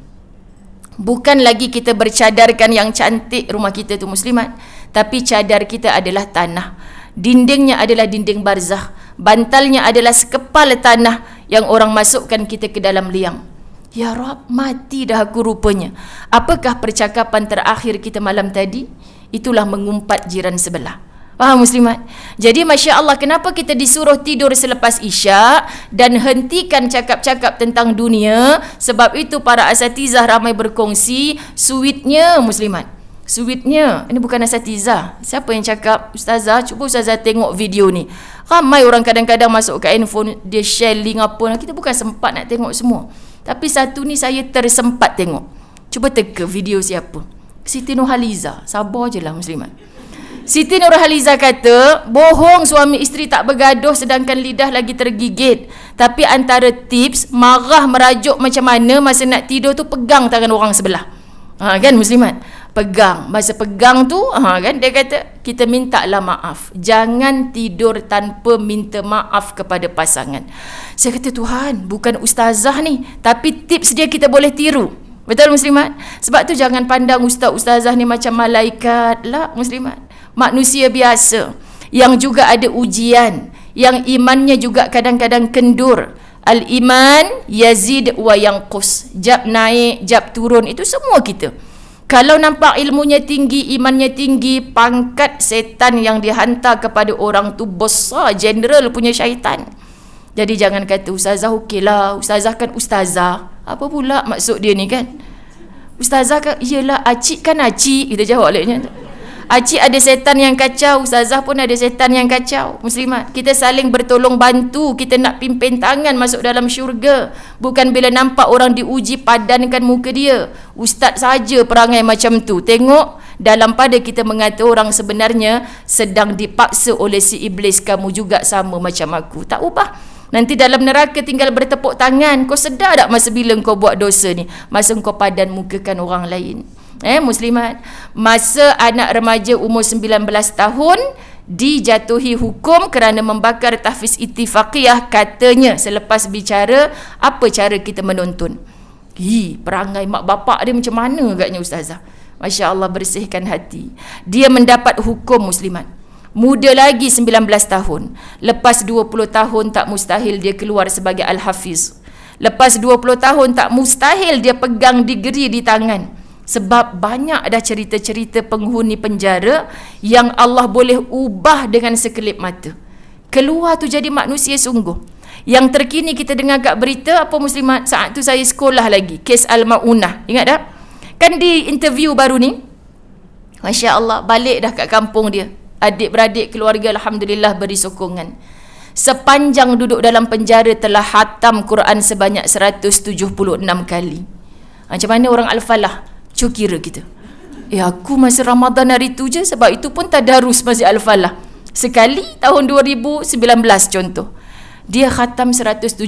S1: Bukan lagi kita bercadarkan yang cantik rumah kita tu Muslimat. Tapi cadar kita adalah tanah. Dindingnya adalah dinding barzah. Bantalnya adalah sekepal tanah yang orang masukkan kita ke dalam liang. Ya Rab, mati dah aku rupanya. Apakah percakapan terakhir kita malam tadi? Itulah mengumpat jiran sebelah. Faham Muslimat? Jadi Masya Allah, kenapa kita disuruh tidur selepas isyak dan hentikan cakap-cakap tentang dunia? Sebab itu para asatizah ramai berkongsi suitnya Muslimat. Suitnya, ini bukan asatizah. Siapa yang cakap? Ustazah, cuba Ustazah tengok video ni. Ramai orang kadang-kadang masuk ke handphone, dia share link apa. Kita bukan sempat nak tengok semua. Tapi satu ni saya tersempat tengok. Cuba teka video siapa? Siti Nurhaliza. Sabar je lah Muslimat. Siti Nurhaliza kata, bohong suami isteri tak bergaduh sedangkan lidah lagi tergigit. Tapi antara tips, marah merajuk macam mana masa nak tidur tu, pegang tangan orang sebelah. Kan Muslimat? Pegang. Masa pegang tu, kan dia kata, kita mintalah maaf. Jangan tidur tanpa minta maaf kepada pasangan. Saya kata, Tuhan, bukan ustazah ni, tapi tips dia kita boleh tiru. Betul Muslimat? Sebab tu jangan pandang ustaz-ustazah ni macam malaikat lah Muslimat. Manusia biasa yang juga ada ujian, yang imannya juga kadang-kadang kendur. Al-iman yazid wa yanqus. Jab naik, jab turun, itu semua kita. Kalau nampak ilmunya tinggi, imannya tinggi, pangkat setan yang dihantar kepada orang tu besar, general punya syaitan. Jadi jangan kata ustazah okeylah, ustazah kan ustazah. Apa pula maksud dia ni kan? Ustazah kan, iyalah acik kan acik, kita jawab olehnya. Acik ada setan yang kacau, ustazah pun ada setan yang kacau. Muslimat, kita saling bertolong bantu, kita nak pimpin tangan masuk dalam syurga. Bukan bila nampak orang diuji padankan muka dia. Ustaz saja perangai macam tu. Tengok dalam pada kita mengata orang sebenarnya sedang dipaksa oleh si iblis, kamu juga sama macam aku. Tak ubah. Nanti dalam neraka tinggal bertepuk tangan. Kau sedar tak masa bila kau buat dosa ni? Masa kau padan mukakan orang lain. Muslimat, masa anak remaja umur 19 tahun dijatuhi hukum kerana membakar tahfiz ittifaqiyah, katanya selepas bicara, apa cara kita menonton? Perangai mak bapak dia macam mana agaknya ustazah? Masya Allah, bersihkan hati. Dia mendapat hukum, muslimat. Muda lagi 19 tahun. Lepas 20 tahun tak mustahil dia keluar sebagai Al-Hafiz. Lepas 20 tahun tak mustahil dia pegang degree di tangan. Sebab banyak dah cerita-cerita penghuni penjara yang Allah boleh ubah dengan sekelip mata. Keluar tu jadi manusia sungguh. Yang terkini kita dengar kat berita, apa muslimat, saat tu saya sekolah lagi, kes Al-Ma'unah. Ingat tak? Kan di interview baru ni, Masya Allah, balik dah kat kampung dia. Adik-beradik keluarga alhamdulillah beri sokongan. Sepanjang duduk dalam penjara telah khatam Quran sebanyak 176 kali. Macam mana orang Al-Falah? Cuba kira kita. Aku masa Ramadan hari tu je, sebab itu pun tadarus masih Al-Falah. Sekali tahun 2019 contoh. Dia khatam 176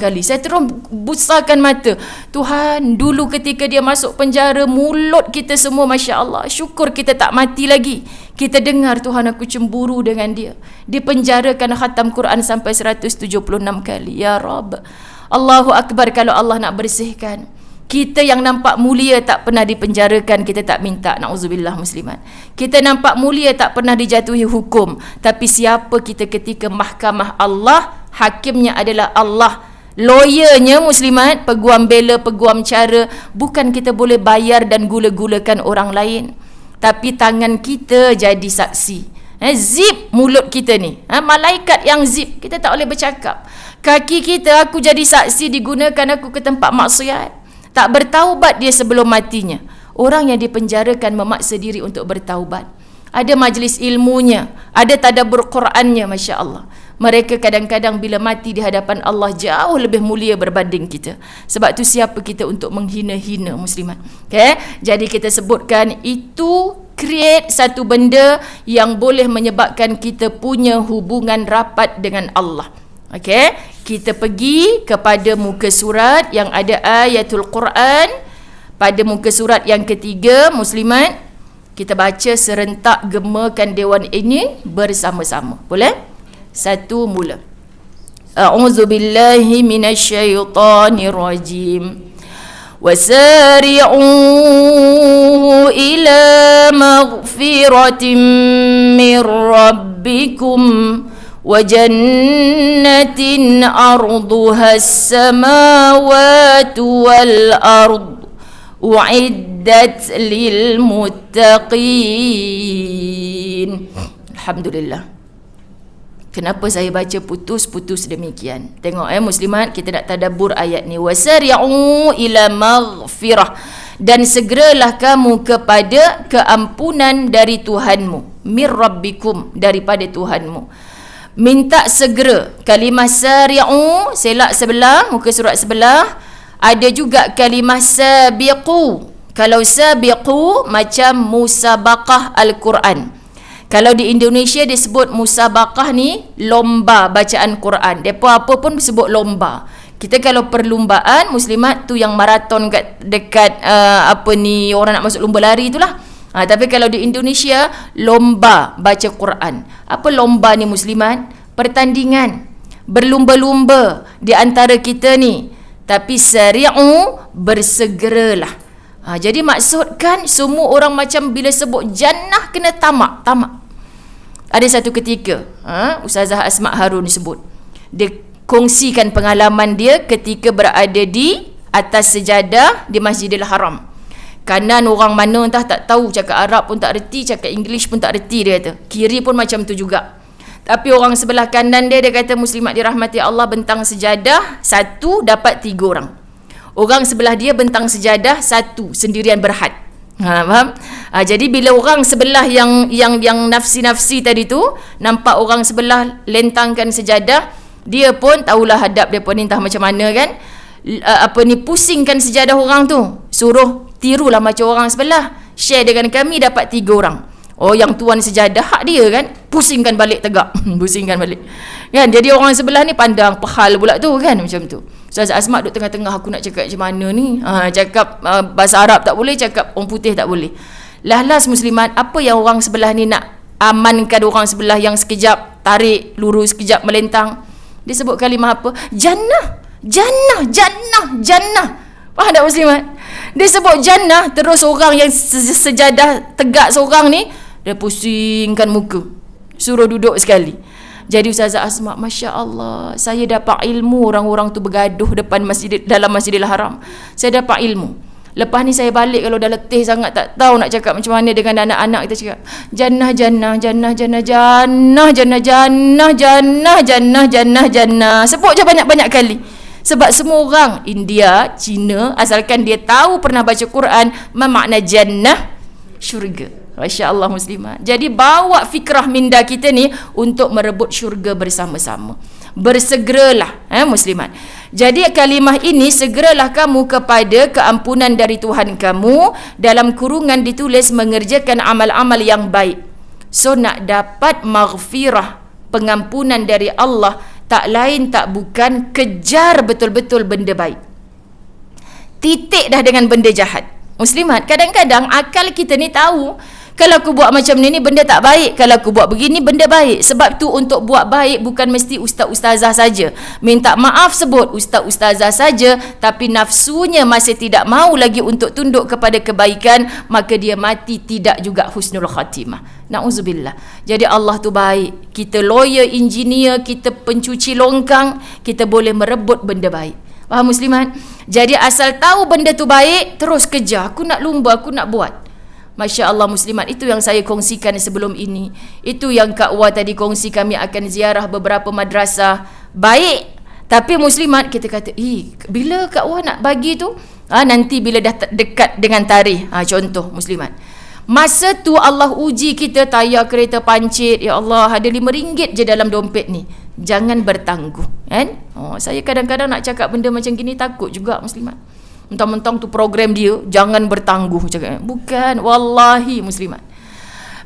S1: kali. Saya terus busarkan mata. Tuhan, dulu ketika dia masuk penjara, mulut kita semua Masya Allah, syukur kita tak mati lagi. Kita dengar, Tuhan aku cemburu dengan dia. Dipenjarakan khatam Quran sampai 176 kali. Ya Rabb. Allahu Akbar. Kalau Allah nak bersihkan, kita yang nampak mulia tak pernah dipenjarakan, kita tak minta. Na'udzubillah muslimat. Kita nampak mulia tak pernah dijatuhi hukum. Tapi siapa kita ketika mahkamah Allah, hakimnya adalah Allah. Lawyernya muslimat, peguam bela, peguam cara. Bukan kita boleh bayar dan gula-gulakan orang lain, tapi tangan kita jadi saksi. Zip mulut kita ni. Malaikat yang zip, kita tak boleh bercakap. Kaki kita, aku jadi saksi, digunakan aku ke tempat maksiat. Tak bertaubat dia sebelum matinya. Orang yang dipenjarakan memaksa diri untuk bertaubat. Ada majlis ilmunya, ada tadabbur Qurannya, Masya Allah. Mereka kadang-kadang bila mati di hadapan Allah jauh lebih mulia berbanding kita. Sebab tu siapa kita untuk menghina-hina muslimat? Okay? Jadi kita sebutkan itu create satu benda yang boleh menyebabkan kita punya hubungan rapat dengan Allah. Okey, kita pergi kepada muka surat yang ada ayatul Quran. Pada muka surat yang ketiga, muslimat, kita baca serentak gemakan dewan ini bersama-sama. Boleh? Satu, mula. A'udzubillahi minasyaitonir rajim. Wasari'u ila maghfiratin mir rabbikum وَجَنَّةٍ أَرْضُهَا السَّمَاوَاتُ وَالْأَرْضُ أُعِدَّتْ لِلْمُتَّقِينَ. Alhamdulillah. Kenapa saya baca putus-putus demikian? Tengok muslimat, kita nak tadabbur ayat ni. وَسَارِعُوا إِلَى مَغْفِرَةٍ, dan segeralah kamu kepada keampunan dari Tuhanmu. Mir rabbikum, daripada Tuhanmu. Minta segera. Kalimah sari'u, selak sebelah, muka surat sebelah. Ada juga kalimah sabiqu. Kalau sabiqu macam musabaqah Al-Quran. Kalau di Indonesia disebut musabaqah ni lomba bacaan Quran. Depa apa pun sebut lomba. Kita kalau perlumbaan muslimat tu yang maraton dekat orang nak masuk lomba lari itulah. Tapi kalau di Indonesia, lomba baca Quran. Apa lomba ni muslimat? Pertandingan, berlumba-lumba di antara kita ni. Tapi sari'u, bersegeralah. Jadi maksudkan semua orang macam bila sebut jannah kena tamak. Ada satu ketika, Ustazah Asma Harun sebut, dia kongsikan pengalaman dia ketika berada di atas sejadah di Masjidil Haram. Kanan orang mana entah tak tahu, cakap Arab pun tak reti, cakap English pun tak reti dia kata. Kiri pun macam tu juga. Tapi orang sebelah kanan dia kata muslimat dirahmati Allah bentang sejadah, satu dapat 3 orang. Orang sebelah dia bentang sejadah, satu sendirian berhad. Faham? Jadi bila orang sebelah yang nafsi-nafsi tadi tu nampak orang sebelah lentangkan sejadah, dia pun tahulah hadap dia pun entah macam mana kan. Pusingkan sejadah orang tu, suruh tirulah macam orang sebelah, share dengan kami dapat 3 orang. Oh, yang tuan sejadah hak dia kan, pusingkan balik tegak. Pusingkan balik kan. Jadi orang sebelah ni pandang pehal pula tu kan, macam tu. Ustaz Asmat duduk tengah-tengah, aku nak cakap macam mana ni, cakap bahasa Arab tak boleh, cakap orang putih tak boleh. Last muslimat, apa yang orang sebelah ni nak amankan orang sebelah yang sekejap tarik lurus, sekejap melentang. Dia sebut kalimah apa? Jannah. Faham tak muslimat? Dia sebut jannah, terus orang yang sejadah tegak seorang ni, dia pusingkan muka, suruh duduk sekali. Jadi Ustazah Asma, Masya Allah, saya dapat ilmu orang-orang tu bergaduh dalam Masjidil Haram. Saya dapat ilmu. Lepas ni saya balik, kalau dah letih sangat tak tahu nak cakap macam mana dengan anak-anak, kita cakap jannah. Sebut je banyak-banyak kali. Sebab semua orang India, Cina, asalkan dia tahu pernah baca Quran, memakna jannah, syurga. Masya Allah muslimah. Jadi bawa fikrah minda kita ni untuk merebut syurga bersama-sama. Bersegeralah muslimat. Jadi kalimah ini, segeralah kamu kepada keampunan dari Tuhan kamu, dalam kurungan ditulis mengerjakan amal-amal yang baik. So nak dapat maghfirah, pengampunan dari Allah, tak lain tak bukan kejar betul-betul benda baik. Titik dah dengan benda jahat. Muslimat, kadang-kadang akal kita ni tahu, kalau aku buat macam ni benda tak baik, kalau aku buat begini benda baik. Sebab tu untuk buat baik bukan mesti ustaz-ustazah saja. Minta maaf sebut ustaz-ustazah saja, tapi nafsunya masih tidak mau lagi untuk tunduk kepada kebaikan, maka dia mati tidak juga husnul khatimah. Na'udzubillah. Jadi Allah tu baik. Kita lawyer, engineer, kita pencuci longkang, kita boleh merebut benda baik. Faham muslimat? Jadi asal tahu benda tu baik, terus kejar. Aku nak lumba, aku nak buat. Masya Allah muslimat, itu yang saya kongsikan sebelum ini. Itu yang Kak Wah tadi kongsi, kami akan ziarah beberapa madrasah. Baik. Tapi muslimat, kita kata, bila Kak Wah nak bagi tu? Nanti bila dah dekat dengan tarikh. Contoh muslimat, masa tu Allah uji kita, tayar kereta pancit, ya Allah, ada RM5 je dalam dompet ni. Jangan bertangguh kan? Saya kadang-kadang nak cakap benda macam gini takut juga muslimat. Mentang-mentang tu program dia, jangan bertangguh cakap. Bukan, wallahi muslimat.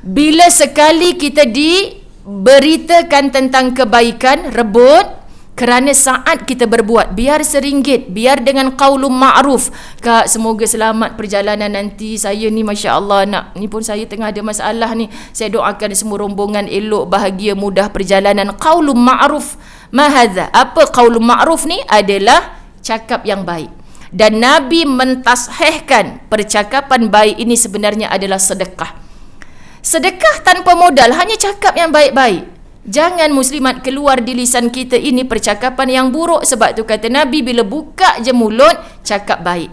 S1: Bila sekali kita diberitakan tentang kebaikan, rebut. Kerana saat kita berbuat, biar RM1, biar dengan qaulun ma'ruf. Kak, semoga selamat perjalanan nanti. Saya ni Masya Allah, ni pun saya tengah ada masalah ni. Saya doakan semua rombongan elok, bahagia, mudah perjalanan. Qaulun ma'ruf. Mahadha. Apa qaulun ma'ruf ni? Adalah cakap yang baik. Dan Nabi mentashihkan percakapan baik ini sebenarnya adalah sedekah. Sedekah tanpa modal, hanya cakap yang baik-baik. Jangan muslimat keluar di lisan kita ini percakapan yang buruk. Sebab tu kata Nabi, bila buka je mulut, cakap baik.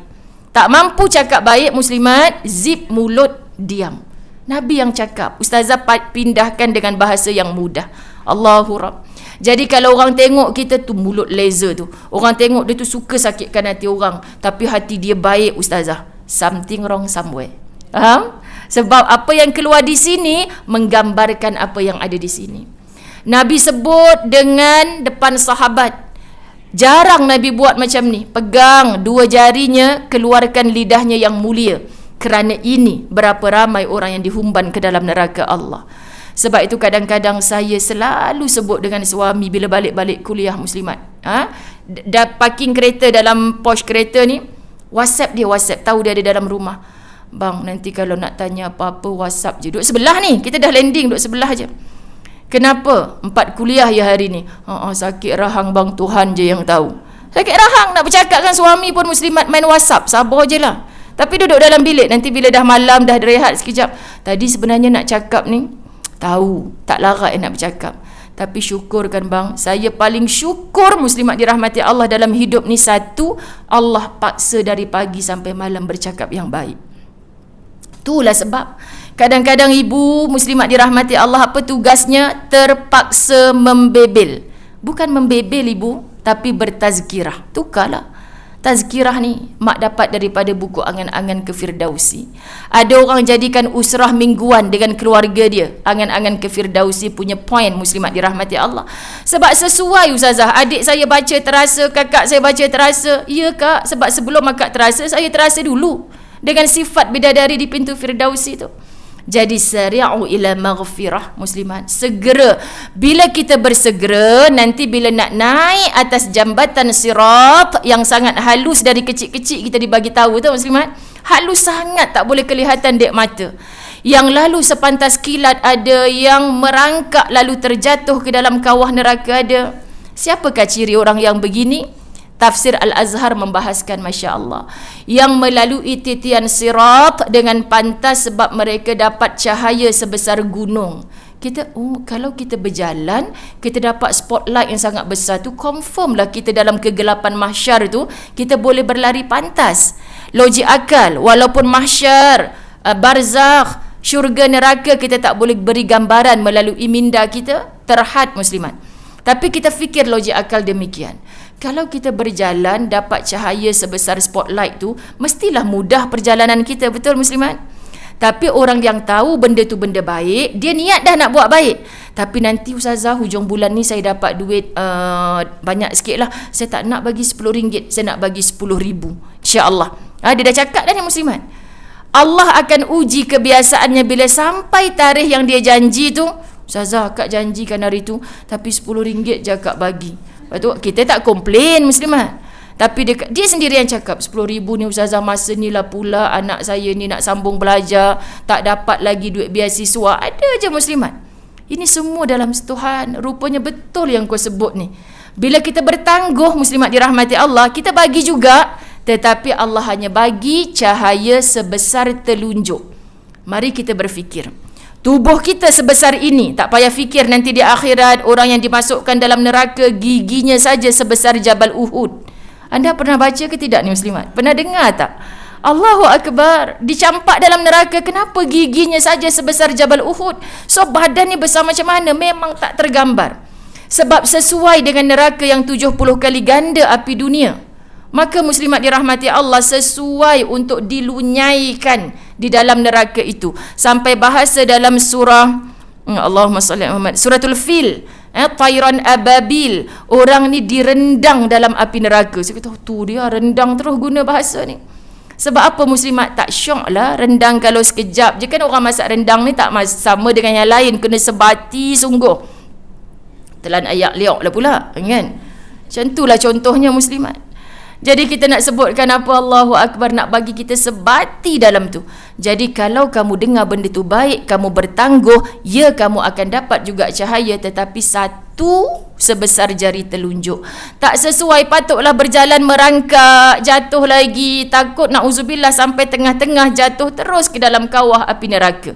S1: Tak mampu cakap baik muslimat, zip mulut, diam. Nabi yang cakap. Ustazah pindahkan dengan bahasa yang mudah. Allahu Rabb. Jadi kalau orang tengok kita tu mulut laser tu, orang tengok dia tu suka sakitkan hati orang, tapi hati dia baik ustazah, something wrong somewhere. Faham? Sebab apa yang keluar di sini menggambarkan apa yang ada di sini. Nabi sebut dengan depan sahabat. Jarang Nabi buat macam ni. Pegang 2 jarinya, keluarkan lidahnya yang mulia. Kerana ini berapa ramai orang yang dihumban ke dalam neraka Allah. Sebab itu kadang-kadang saya selalu sebut dengan suami bila balik-balik kuliah muslimat. Dah parking kereta dalam Porsche kereta ni, WhatsApp dia, tahu dia ada dalam rumah. Bang, nanti kalau nak tanya apa-apa WhatsApp je. Duduk sebelah ni, kita dah landing, duduk sebelah je. Kenapa? 4 kuliah ya hari ni. Sakit rahang bang, Tuhan je yang tahu. Sakit rahang, nak bercakap kan suami pun muslimat, main WhatsApp, sabar je lah. Tapi duduk dalam bilik, nanti bila dah malam, dah rehat sekejap, tadi sebenarnya nak cakap ni, tahu, tak larat nak bercakap. Tapi syukur kan bang, saya paling syukur muslimat dirahmati Allah dalam hidup ni, satu, Allah paksa dari pagi sampai malam bercakap yang baik. Itulah sebab Kadang-kadang ibu muslimat dirahmati Allah, apa tugasnya? Terpaksa membebel. Bukan membebel ibu, tapi bertazkirah. Tukarlah. Tazkirah ni mak dapat daripada buku Angan-Angan ke Firdausi. Ada orang jadikan usrah mingguan dengan keluarga dia. Angan-Angan ke Firdausi punya point muslimat dirahmati Allah. Sebab sesuai ustazah, adik saya baca terasa, kakak saya baca terasa. Ya kak, sebab sebelum akak terasa, saya terasa dulu dengan sifat bidadari di pintu Firdausi tu. Jadi sari'u ila maghfirah muslimat. Segera. Bila kita bersegera, nanti bila nak naik atas jambatan sirat yang sangat halus, dari kecil-kecil kita dibagi tahu tu muslimat. Halus sangat, tak boleh kelihatan dek mata. Yang lalu sepantas kilat ada, yang merangkak lalu terjatuh ke dalam kawah neraka ada. Siapakah ciri orang yang begini? Tafsir Al-Azhar membahaskan, Masya Allah, yang melalui titian sirat dengan pantas sebab mereka dapat cahaya sebesar gunung. Kita, kalau kita berjalan, kita dapat spotlight yang sangat besar tu, confirm lah kita dalam kegelapan mahsyar tu, kita boleh berlari pantas. Logik akal, walaupun mahsyar, barzakh, syurga neraka, kita tak boleh beri gambaran melalui minda kita, terhad muslimat. Tapi kita fikir logik akal demikian. Kalau kita berjalan dapat cahaya sebesar spotlight tu, mestilah mudah perjalanan kita, betul muslimat? Tapi orang yang tahu benda tu benda baik, dia niat dah nak buat baik. Tapi nanti ustazah, hujung bulan ni saya dapat duit banyak sikit lah, saya tak nak bagi RM10, saya nak bagi RM10,000, insyaAllah. Dia dah cakap dah ni muslimat. Allah akan uji kebiasaannya bila sampai tarikh yang dia janji tu. Ustazah, akak janjikan hari tu, tapi RM10 je akak bagi. Lepas tu kita tak komplain muslimat. Tapi dia sendiri yang cakap, RM10,000 ni ustazah, masa ni lah pula anak saya ni nak sambung belajar, tak dapat lagi duit beasiswa. Ada je muslimat. Ini semua dalam Tuhan. Rupanya betul yang kau sebut ni. Bila kita bertangguh muslimat dirahmati Allah, kita bagi juga, tetapi Allah hanya bagi cahaya sebesar telunjuk. Mari kita berfikir, tubuh kita sebesar ini, tak payah fikir nanti di akhirat orang yang dimasukkan dalam neraka giginya saja sebesar Jabal Uhud. Anda pernah baca ke tidak ni muslimat? Pernah dengar tak? Allahu Akbar, dicampak dalam neraka, kenapa giginya saja sebesar Jabal Uhud? So badan ni besar macam mana? Memang tak tergambar. Sebab sesuai dengan neraka yang 70 kali ganda api dunia. Maka muslimat dirahmati Allah, sesuai untuk dilunyaikan di dalam neraka itu. Sampai bahasa dalam surah Allahumma salli ala Muhammad, suratul Fil, tayran ababil, orang ni direndang dalam api neraka. Saya kata, tu dia rendang terus guna bahasa ni. Sebab apa muslimat? Tak syok lah rendang kalau sekejap je. Kan orang masak rendang ni tak sama dengan yang lain, kena sebati sungguh. Telan ayak liok lah pula, kan? Macam itulah contohnya muslimat. Jadi kita nak sebutkan apa? Allahu Akbar, nak bagi kita sebati dalam tu. Jadi kalau kamu dengar benda tu baik, kamu bertangguh, ya kamu akan dapat juga cahaya, tetapi satu sebesar jari telunjuk. Tak sesuai, patutlah berjalan merangkak, jatuh lagi, takut na'udzubillah sampai tengah-tengah jatuh terus ke dalam kawah api neraka.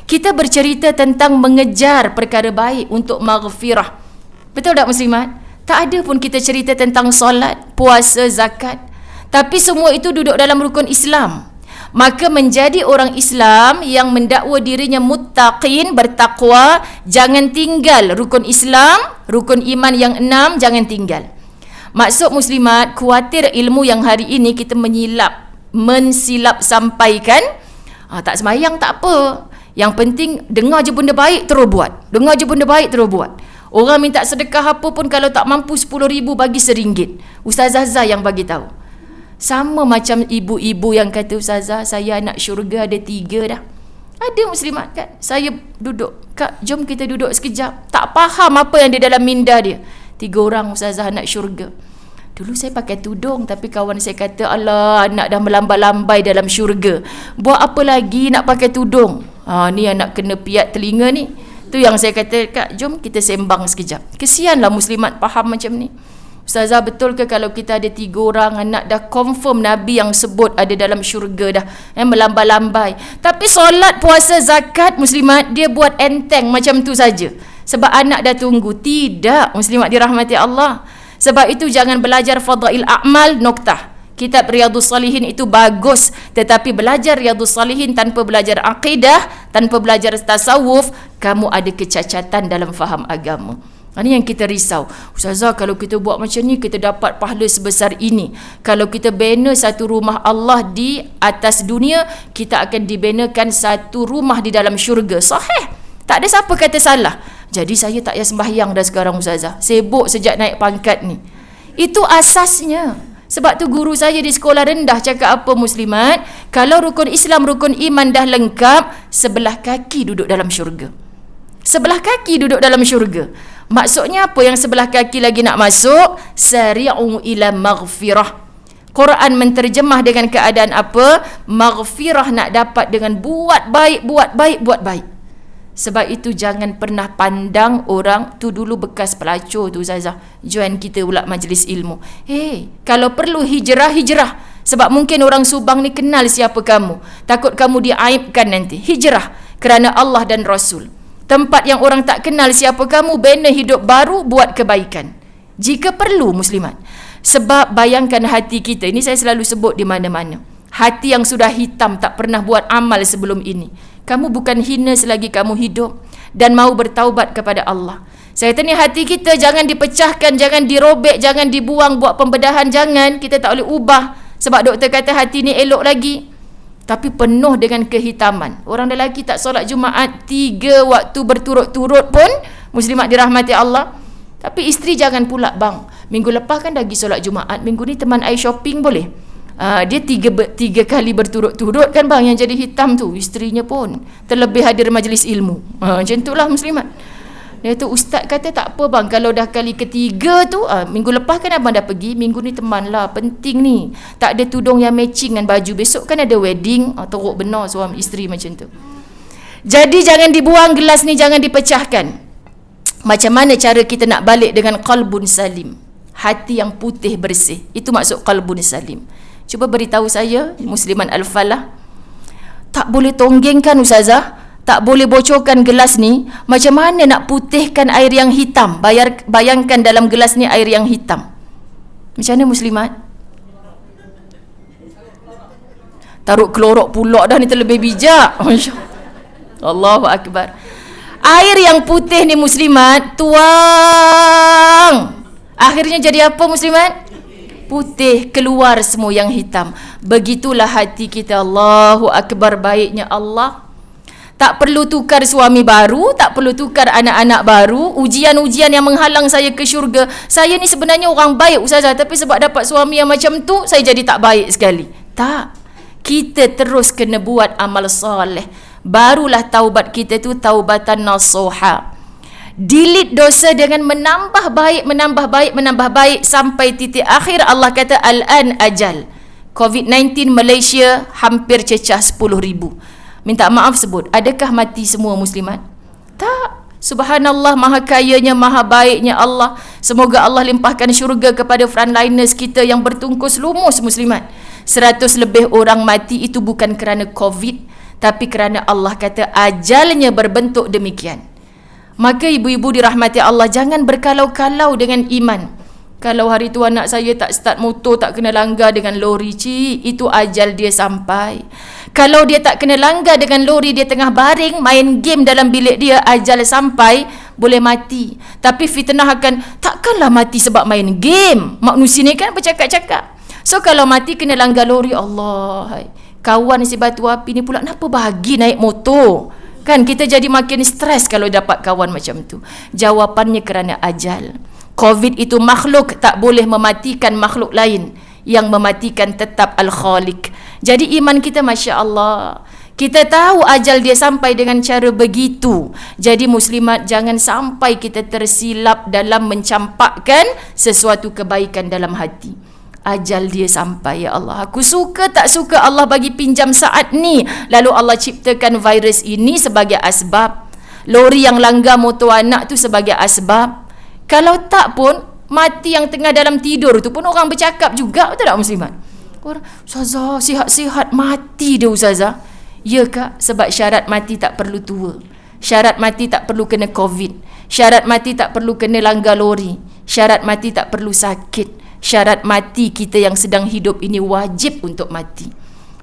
S1: Kita bercerita tentang mengejar perkara baik untuk maghfirah. Betul tak muslimat? Tak ada pun kita cerita tentang solat, puasa, zakat. Tapi semua itu duduk dalam rukun Islam. Maka menjadi orang Islam yang mendakwa dirinya muttaqin, bertakwa, jangan tinggal rukun Islam, rukun iman yang 6, jangan tinggal. Maksud muslimat, khawatir ilmu yang hari ini kita mensilap sampaikan, tak semayang tak apa. Yang penting dengar je benda baik terus buat. Dengar je benda baik terus buat. Orang minta sedekah apa pun, kalau tak mampu RM10,000 bagi RM1. Ustazah Zah yang bagi tahu. Sama macam ibu-ibu yang kata, Ustazah saya anak syurga ada 3 dah. Ada muslimat kan? Saya duduk, Kak jom kita duduk sekejap. Tak faham apa yang di dalam minda dia. 3 orang Ustazah anak syurga. Dulu saya pakai tudung, tapi kawan saya kata, alah anak dah melambai-lambai dalam syurga, buat apa lagi nak pakai tudung? Ni anak kena piat telinga ni. Tu yang saya kata, Kak jom kita sembang sekejap. Kesianlah muslimat faham macam ni. Ustazah, betul ke kalau kita ada 3 orang anak dah confirm Nabi yang sebut ada dalam syurga dah, melambai-lambai, tapi solat, puasa, zakat muslimat dia buat enteng macam tu saja sebab anak dah tunggu? Tidak muslimat dirahmati Allah. Sebab itu jangan belajar fadail a'mal noktah. Kitab Riyadhus Salihin itu bagus, tetapi belajar Riyadhus Salihin tanpa belajar akidah, tanpa belajar tasawuf, kamu ada kecacatan dalam faham agama. Ini yang kita risau. Ustazah, kalau kita buat macam ni, kita dapat pahala sebesar ini. Kalau kita bina satu rumah Allah di atas dunia, kita akan dibinakan satu rumah di dalam syurga. Sahih. Tak ada siapa kata salah. Jadi saya tak payah sembahyang dah sekarang Ustazah. Sibuk sejak naik pangkat ni. Itu asasnya. Sebab tu guru saya di sekolah rendah cakap apa Muslimat? Kalau rukun Islam, rukun iman dah lengkap, sebelah kaki duduk dalam syurga. Sebelah kaki duduk dalam syurga. Maksudnya apa yang sebelah kaki lagi nak masuk? Sari'u ila maghfirah. Quran menterjemah dengan keadaan apa? Maghfirah, nak dapat dengan buat baik, buat baik, buat baik. Sebab itu jangan pernah pandang orang tu dulu bekas pelacur tu Ustazah, join kita pula majlis ilmu. Kalau perlu hijrah. Sebab mungkin orang Subang ni kenal siapa kamu. Takut kamu diaibkan nanti. Hijrah kerana Allah dan Rasul. Tempat yang orang tak kenal siapa kamu, bina hidup baru, buat kebaikan. Jika perlu Muslimat. Sebab bayangkan hati kita, ini saya selalu sebut di mana-mana. Hati yang sudah hitam, tak pernah buat amal sebelum ini. Kamu bukan hina selagi kamu hidup dan mau bertaubat kepada Allah. Saya kata ni hati kita jangan dipecahkan, jangan dirobek, jangan dibuang, buat pembedahan, jangan. Kita tak boleh ubah. Sebab doktor kata hati ni elok lagi. Tapi penuh dengan kehitaman. Orang lelaki tak solat Jumaat 3 waktu berturut-turut pun, Muslimat dirahmati Allah. Tapi isteri jangan pula, bang, minggu lepas kan dah pergi solat Jumaat, minggu ni teman I shopping boleh? Dia tiga kali berturut-turut kan bang, yang jadi hitam tu isterinya pun terlebih hadir majlis ilmu. Macam itulah Muslimat. Dia tu ustaz kata tak apa bang, kalau dah kali ketiga tu, minggu lepas kan abang dah pergi, minggu ni teman lah, penting ni, tak ada tudung yang matching dengan baju, besok kan ada wedding, teruk benar suami isteri macam tu. Jadi jangan dibuang gelas ni, jangan dipecahkan. Macam mana cara kita nak balik dengan qalbun salim, hati yang putih bersih? Itu maksud qalbun salim. Cuba beritahu saya, Musliman Al-Falah, tak boleh tonggengkan Ustazah, tak boleh bocorkan gelas ni. Macam mana nak putihkan air yang hitam? Bayangkan dalam gelas ni air yang hitam. Macam mana Muslimat? Taruh klorok pulak dah ni, terlebih bijak. Allahu Akbar. Air yang putih ni Muslimat, tuang. Akhirnya jadi apa Muslimat? Putih, keluar semua yang hitam. Begitulah hati kita. Allahu Akbar, baiknya Allah. Tak perlu tukar suami baru, tak perlu tukar anak-anak baru, ujian-ujian yang menghalang saya ke syurga. Saya ni sebenarnya orang baik Ustazah, tapi sebab dapat suami yang macam tu, saya jadi tak baik sekali. Tak. Kita terus kena buat amal soleh. Barulah taubat kita tu taubatan nasuha. Delete dosa dengan menambah baik, menambah baik, menambah baik sampai titik akhir. Allah kata al-an ajal. COVID-19 Malaysia hampir cecah 10,000. Minta maaf sebut, adakah mati semua Muslimat? Tak. Subhanallah, maha kayanya, maha baiknya Allah. Semoga Allah limpahkan syurga kepada frontliners kita yang bertungkus lumus Muslimat. 100 lebih orang mati itu bukan kerana COVID, tapi kerana Allah kata ajalnya berbentuk demikian. Maka ibu-ibu dirahmati Allah, jangan berkalau-kalau dengan iman. Kalau hari tu anak saya tak start motor, tak kena langgar dengan lori, itu ajal dia sampai. Kalau dia tak kena langgar dengan lori, dia tengah baring main game dalam bilik dia, ajal sampai, boleh mati. Tapi fitnah akan, takkanlah mati sebab main game. Manusia ni kan bercakap-cakap. So kalau mati kena langgar lori, Allah, kawan si batu api ni pula kenapa bagi naik motor? Kan kita jadi makin stres kalau dapat kawan macam tu. Jawapannya kerana ajal. COVID itu makhluk, tak boleh mematikan makhluk lain. Yang mematikan tetap Al-Khaliq. Jadi iman kita Masya Allah. Kita tahu ajal dia sampai dengan cara begitu. Jadi Muslimat, jangan sampai kita tersilap dalam mencampakkan sesuatu kebaikan dalam hati. Ajal dia sampai, ya Allah. Aku suka tak suka Allah bagi pinjam saat ni. Lalu Allah ciptakan virus ini sebagai asbab. Lori yang langgar motor anak tu sebagai asbab. Kalau tak pun, mati yang tengah dalam tidur tu pun orang bercakap juga. Betul tak Muslimat? Orang, Ustazah, sihat-sihat mati dia Ustazah. Ya kak, sebab syarat mati tak perlu tua. Syarat mati tak perlu kena COVID. Syarat mati tak perlu kena langgar lori. Syarat mati tak perlu sakit. syarat mati kita yang sedang hidup ini wajib untuk mati.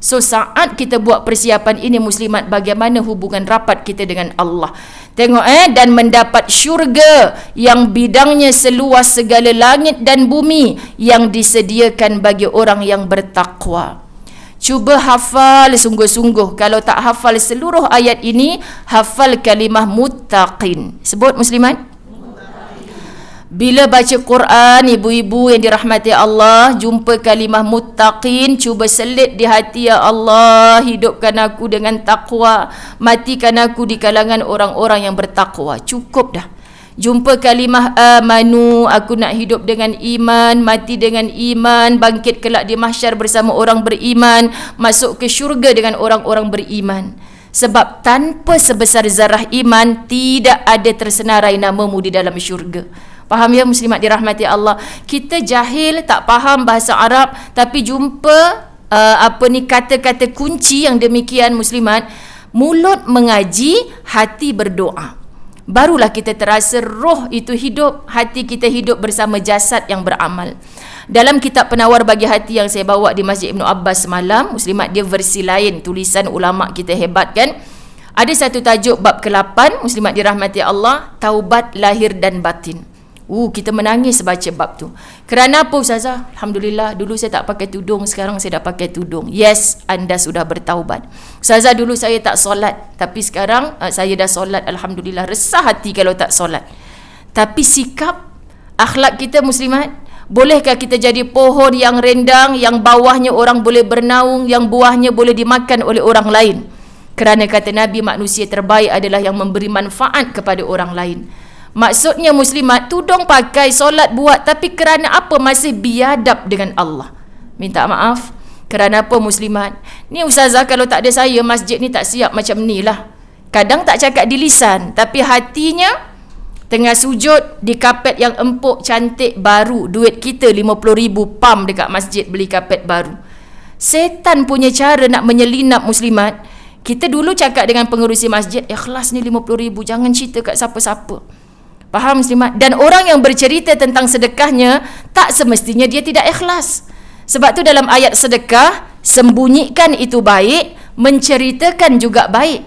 S1: So saat kita buat persiapan ini muslimat, bagaimana hubungan rapat kita dengan Allah. Tengok dan mendapat syurga yang bidangnya seluas segala langit dan bumi yang disediakan bagi orang yang bertakwa. Cuba hafal sungguh-sungguh. Kalau tak hafal seluruh ayat ini, hafal kalimah muttaqin. Sebut muslimat. Bila baca Quran, ibu-ibu yang dirahmati Allah, jumpa kalimah muttaqin, cuba selit di hati, ya Allah, hidupkan aku dengan takwa, matikan aku di kalangan orang-orang yang bertakwa. Cukup dah. Jumpa kalimah amanu, aku nak hidup dengan iman, mati dengan iman, bangkit kelak di mahsyar bersama orang beriman, masuk ke syurga dengan orang-orang beriman. Sebab tanpa sebesar zarah iman, tidak ada tersenarai namamu di dalam syurga. Faham ya muslimat dirahmati Allah? Kita jahil, tak faham bahasa Arab, tapi jumpa kata-kata kunci yang demikian muslimat. Mulut mengaji, hati berdoa. Barulah kita terasa roh itu hidup, hati kita hidup bersama jasad yang beramal. Dalam kitab Penawar Bagi Hati yang saya bawa di Masjid Ibnu Abbas semalam, muslimat, dia versi lain, tulisan ulama kita hebat kan. Ada satu tajuk bab ke-8, muslimat dirahmati Allah, taubat lahir dan batin. Kita menangis baca bab tu. Kerana apa Ustazah? Alhamdulillah, dulu saya tak pakai tudung, sekarang saya dah pakai tudung. Yes, anda sudah bertaubat. Ustazah, dulu saya tak solat, tapi sekarang saya dah solat. Alhamdulillah, resah hati kalau tak solat. Tapi sikap, akhlak kita muslimat, bolehkah kita jadi pohon yang rendang, yang bawahnya orang boleh bernaung, yang buahnya boleh dimakan oleh orang lain? Kerana kata Nabi, manusia terbaik adalah yang memberi manfaat kepada orang lain. Maksudnya muslimat, tudung pakai, solat buat, tapi kerana apa? Masih biadab dengan Allah. Minta maaf. Kerana apa muslimat? Ni Ustazah, kalau tak ada saya, masjid ni tak siap macam ni lah. Kadang tak cakap di lisan, tapi hatinya tengah sujud di kapet yang empuk, cantik, baru. Duit kita 50,000 pam dekat masjid beli kapet baru. Setan punya cara nak menyelinap muslimat. Kita dulu cakap dengan pengerusi masjid, ikhlas ni 50,000, jangan cerita kat siapa-siapa. Faham muslimat? Dan orang yang bercerita tentang sedekahnya, tak semestinya dia tidak ikhlas. Sebab tu dalam ayat sedekah, sembunyikan itu baik, menceritakan juga baik.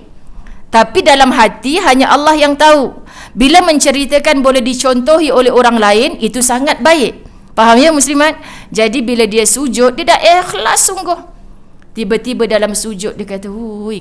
S1: Tapi dalam hati hanya Allah yang tahu. Bila menceritakan boleh dicontohi oleh orang lain, itu sangat baik. Faham ya muslimat? Jadi bila dia sujud, dia dah ikhlas sungguh. Tiba-tiba dalam sujud dia kata,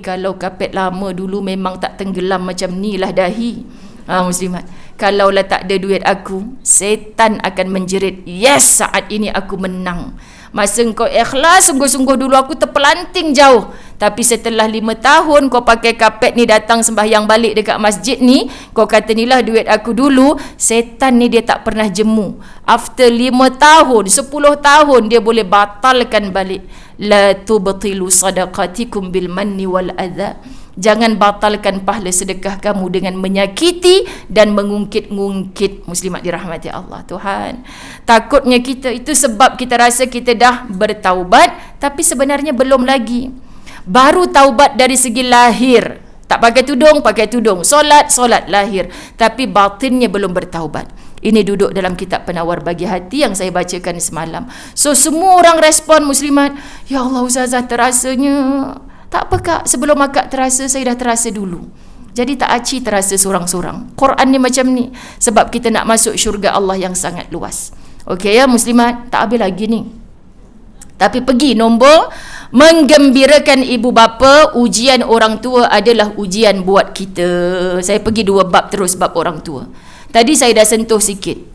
S1: kalau kapet lama dulu memang tak tenggelam macam ni lah dahi. Muslimat, kalaulah tak ada duit aku, setan akan menjerit, yes, saat ini aku menang. Masa kau ikhlas sungguh-sungguh dulu aku terpelanting jauh, tapi setelah 5 tahun kau pakai kapet ni datang sembahyang balik dekat masjid ni, kau kata inilah duit aku dulu. Setan ni dia tak pernah jemu. After 5 tahun, 10 tahun dia boleh batalkan balik. La tubtilu sadaqatikum bil manni wal adha. Jangan batalkan pahala sedekah kamu dengan menyakiti dan mengungkit-ngungkit. Muslimat dirahmati Allah. Tuhan, takutnya kita itu sebab kita rasa kita dah bertaubat, tapi sebenarnya belum lagi. Baru taubat dari segi lahir, tak pakai tudung, solat lahir, tapi batinnya belum bertaubat. Ini duduk dalam kitab Penawar Bagi Hati yang saya bacakan semalam. So semua orang respon muslimat, ya Allah Ustazah, terasanya tak apa kak, sebelum akak terasa, saya dah terasa dulu. Jadi tak aci terasa sorang-sorang. Quran ni macam ni. Sebab kita nak masuk syurga Allah yang sangat luas. Okey ya muslimat, tak habis lagi ni. Tapi pergi nombor, menggembirakan ibu bapa, ujian orang tua adalah ujian buat kita. Saya pergi 2 bab terus, bab orang tua. Tadi saya dah sentuh sikit.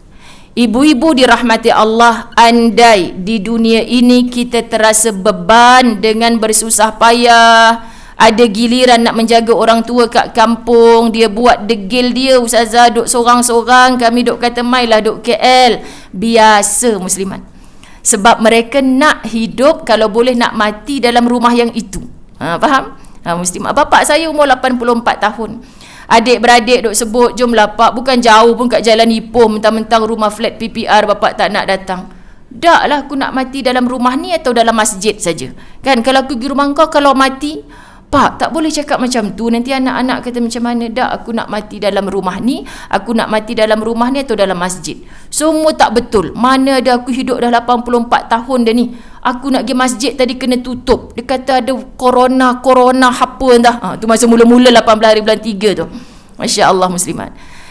S1: Ibu-ibu dirahmati Allah, andai di dunia ini kita terasa beban dengan bersusah payah, ada giliran nak menjaga orang tua kat kampung, dia buat degil dia, Ustazah duk sorang-sorang, kami duk kata mailah duk KL. Biasa muslimat. Sebab mereka nak hidup, kalau boleh nak mati dalam rumah yang itu. Faham? Muslimat. Bapak saya umur 84 tahun. Adik-beradik duk sebut, jomlah pak, bukan jauh pun kat Jalan Ipoh, mentang-mentang rumah flat PPR bapak tak nak datang. Tak lah, aku nak mati dalam rumah ni atau dalam masjid saja. Kan kalau aku pergi rumah kau, kalau mati, Pak, tak boleh cakap macam tu. Nanti anak-anak kata macam mana? Dak, aku nak mati dalam rumah ni, aku nak mati dalam rumah ni atau dalam masjid. Semua tak betul. Mana ada aku hidup dah 84 tahun dah ni. Aku nak pergi masjid tadi kena tutup. Dia kata ada corona apa entah. Tu masa mula-mula 18 hari bulan 3 tu. Masya Allah muslimat.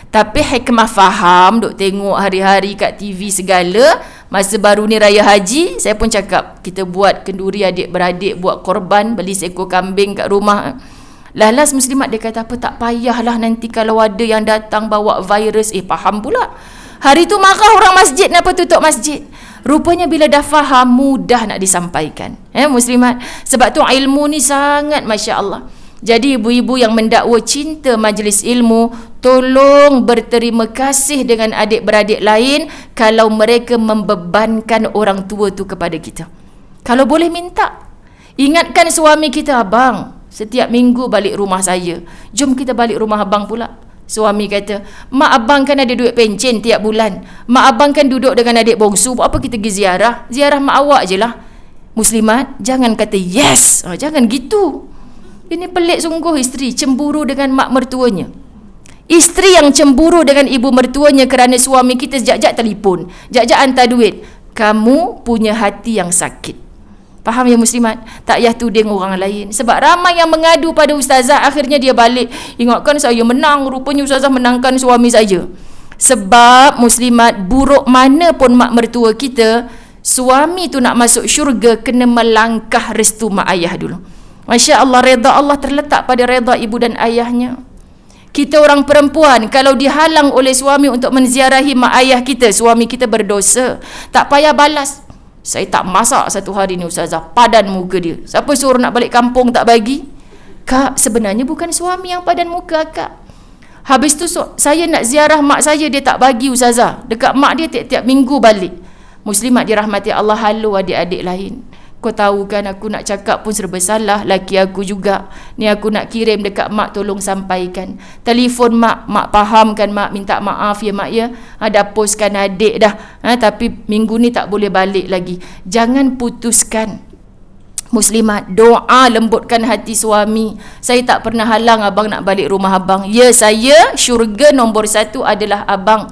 S1: Tapi hikmah faham, duk tengok hari-hari kat TV segala. Masa baru ni raya haji, saya pun cakap, kita buat kenduri adik-beradik, buat korban, beli seekor kambing kat rumah. Last muslimat dia kata, apa tak payahlah nanti kalau ada yang datang bawa virus. Faham pula. Hari tu marah orang masjid, kenapa tutup masjid? Rupanya bila dah faham, mudah nak disampaikan. Muslimat. Sebab tu ilmu ni sangat Masya Allah. Jadi ibu-ibu yang mendakwa cinta majlis ilmu, tolong berterima kasih dengan adik-beradik lain kalau mereka membebankan orang tua tu kepada kita. Kalau boleh minta, ingatkan suami kita, abang, setiap minggu balik rumah saya. Jom kita balik rumah abang pula. Suami kata, mak abang kan ada duit pencen tiap bulan. Mak abang kan duduk dengan adik bongsu. Buat apa kita pergi ziarah? Ziarah mak awak je lah. Muslimat, jangan kata yes. Jangan gitu. Ini pelik sungguh isteri cemburu dengan mak mertuanya. Isteri yang cemburu dengan ibu mertuanya kerana suami kita jap-jap telefon, jap-jap hantar duit. Kamu punya hati yang sakit. Faham ya muslimat? Tak payah tuding orang lain. Sebab ramai yang mengadu pada ustazah, akhirnya dia balik. Ingatkan saya menang, rupanya ustazah menangkan suami saya. Sebab muslimat, buruk mana pun mak mertua kita, suami tu nak masuk syurga kena melangkah restu mak ayah dulu. Masya Allah, reda Allah terletak pada reda ibu dan ayahnya. Kita orang perempuan, kalau dihalang oleh suami untuk menziarahi mak ayah kita, suami kita berdosa. Tak payah balas. Saya tak masak satu hari ni ustazah, padan muka dia. Siapa suruh nak balik kampung tak bagi? Kak, sebenarnya bukan suami yang padan muka kak. Habis tu saya nak ziarah mak saya, dia tak bagi ustazah. Dekat mak dia tiap-tiap minggu balik. Muslimat dirahmati Allah, halu adik-adik lain. Kau tahu kan aku nak cakap pun serba salah, laki aku juga. Ni aku nak kirim dekat mak, tolong sampaikan. Telefon mak, mak fahamkan mak, minta maaf ya mak ya. Dah postkan adik dah. Tapi minggu ni tak boleh balik lagi. Jangan putuskan. Muslimat, doa lembutkan hati suami. Saya tak pernah halang abang nak balik rumah abang. Ya saya, syurga nombor 1 adalah abang.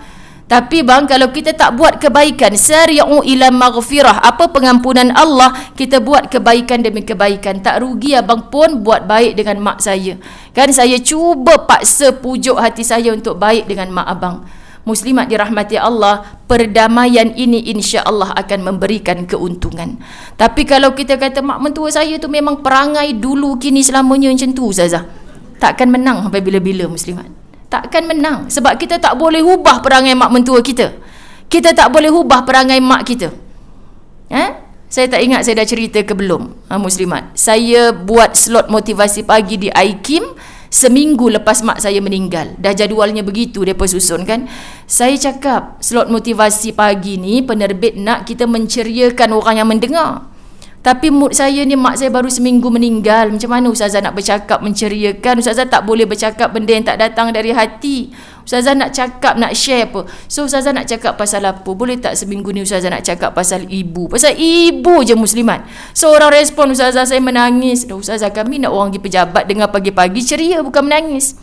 S1: Tapi bang, kalau kita tak buat kebaikan, sari'u ila maghfirah, apa pengampunan Allah, kita buat kebaikan demi kebaikan. Tak rugi abang pun buat baik dengan mak saya. Kan saya cuba paksa pujuk hati saya untuk baik dengan mak abang. Muslimat dirahmati Allah, perdamaian ini insya-Allah akan memberikan keuntungan. Tapi kalau kita kata mak mentua saya tu memang perangai dulu kini selamanya macam tu ustazah, takkan menang sampai bila-bila muslimat. Takkan menang. Sebab kita tak boleh ubah perangai mak mentua kita. Kita tak boleh ubah perangai mak kita. Saya tak ingat saya dah cerita ke belum, muslimat. Saya buat slot motivasi pagi di IKIM seminggu lepas mak saya meninggal. Dah jadualnya begitu, mereka susun kan. Saya cakap slot motivasi pagi ni penerbit nak kita menceriakan orang yang mendengar. Tapi mood saya ni, mak saya baru seminggu meninggal. Macam mana ustazah nak bercakap menceriakan? Ustazah tak boleh bercakap benda yang tak datang dari hati. Ustazah nak cakap, nak share apa? So ustazah nak cakap pasal apa? Boleh tak seminggu ni ustazah nak cakap pasal ibu? Pasal ibu je muslimat. So orang respon, ustazah saya menangis. Dah ustazah, kami nak orang pergi pejabat dengar pagi-pagi ceria, bukan menangis.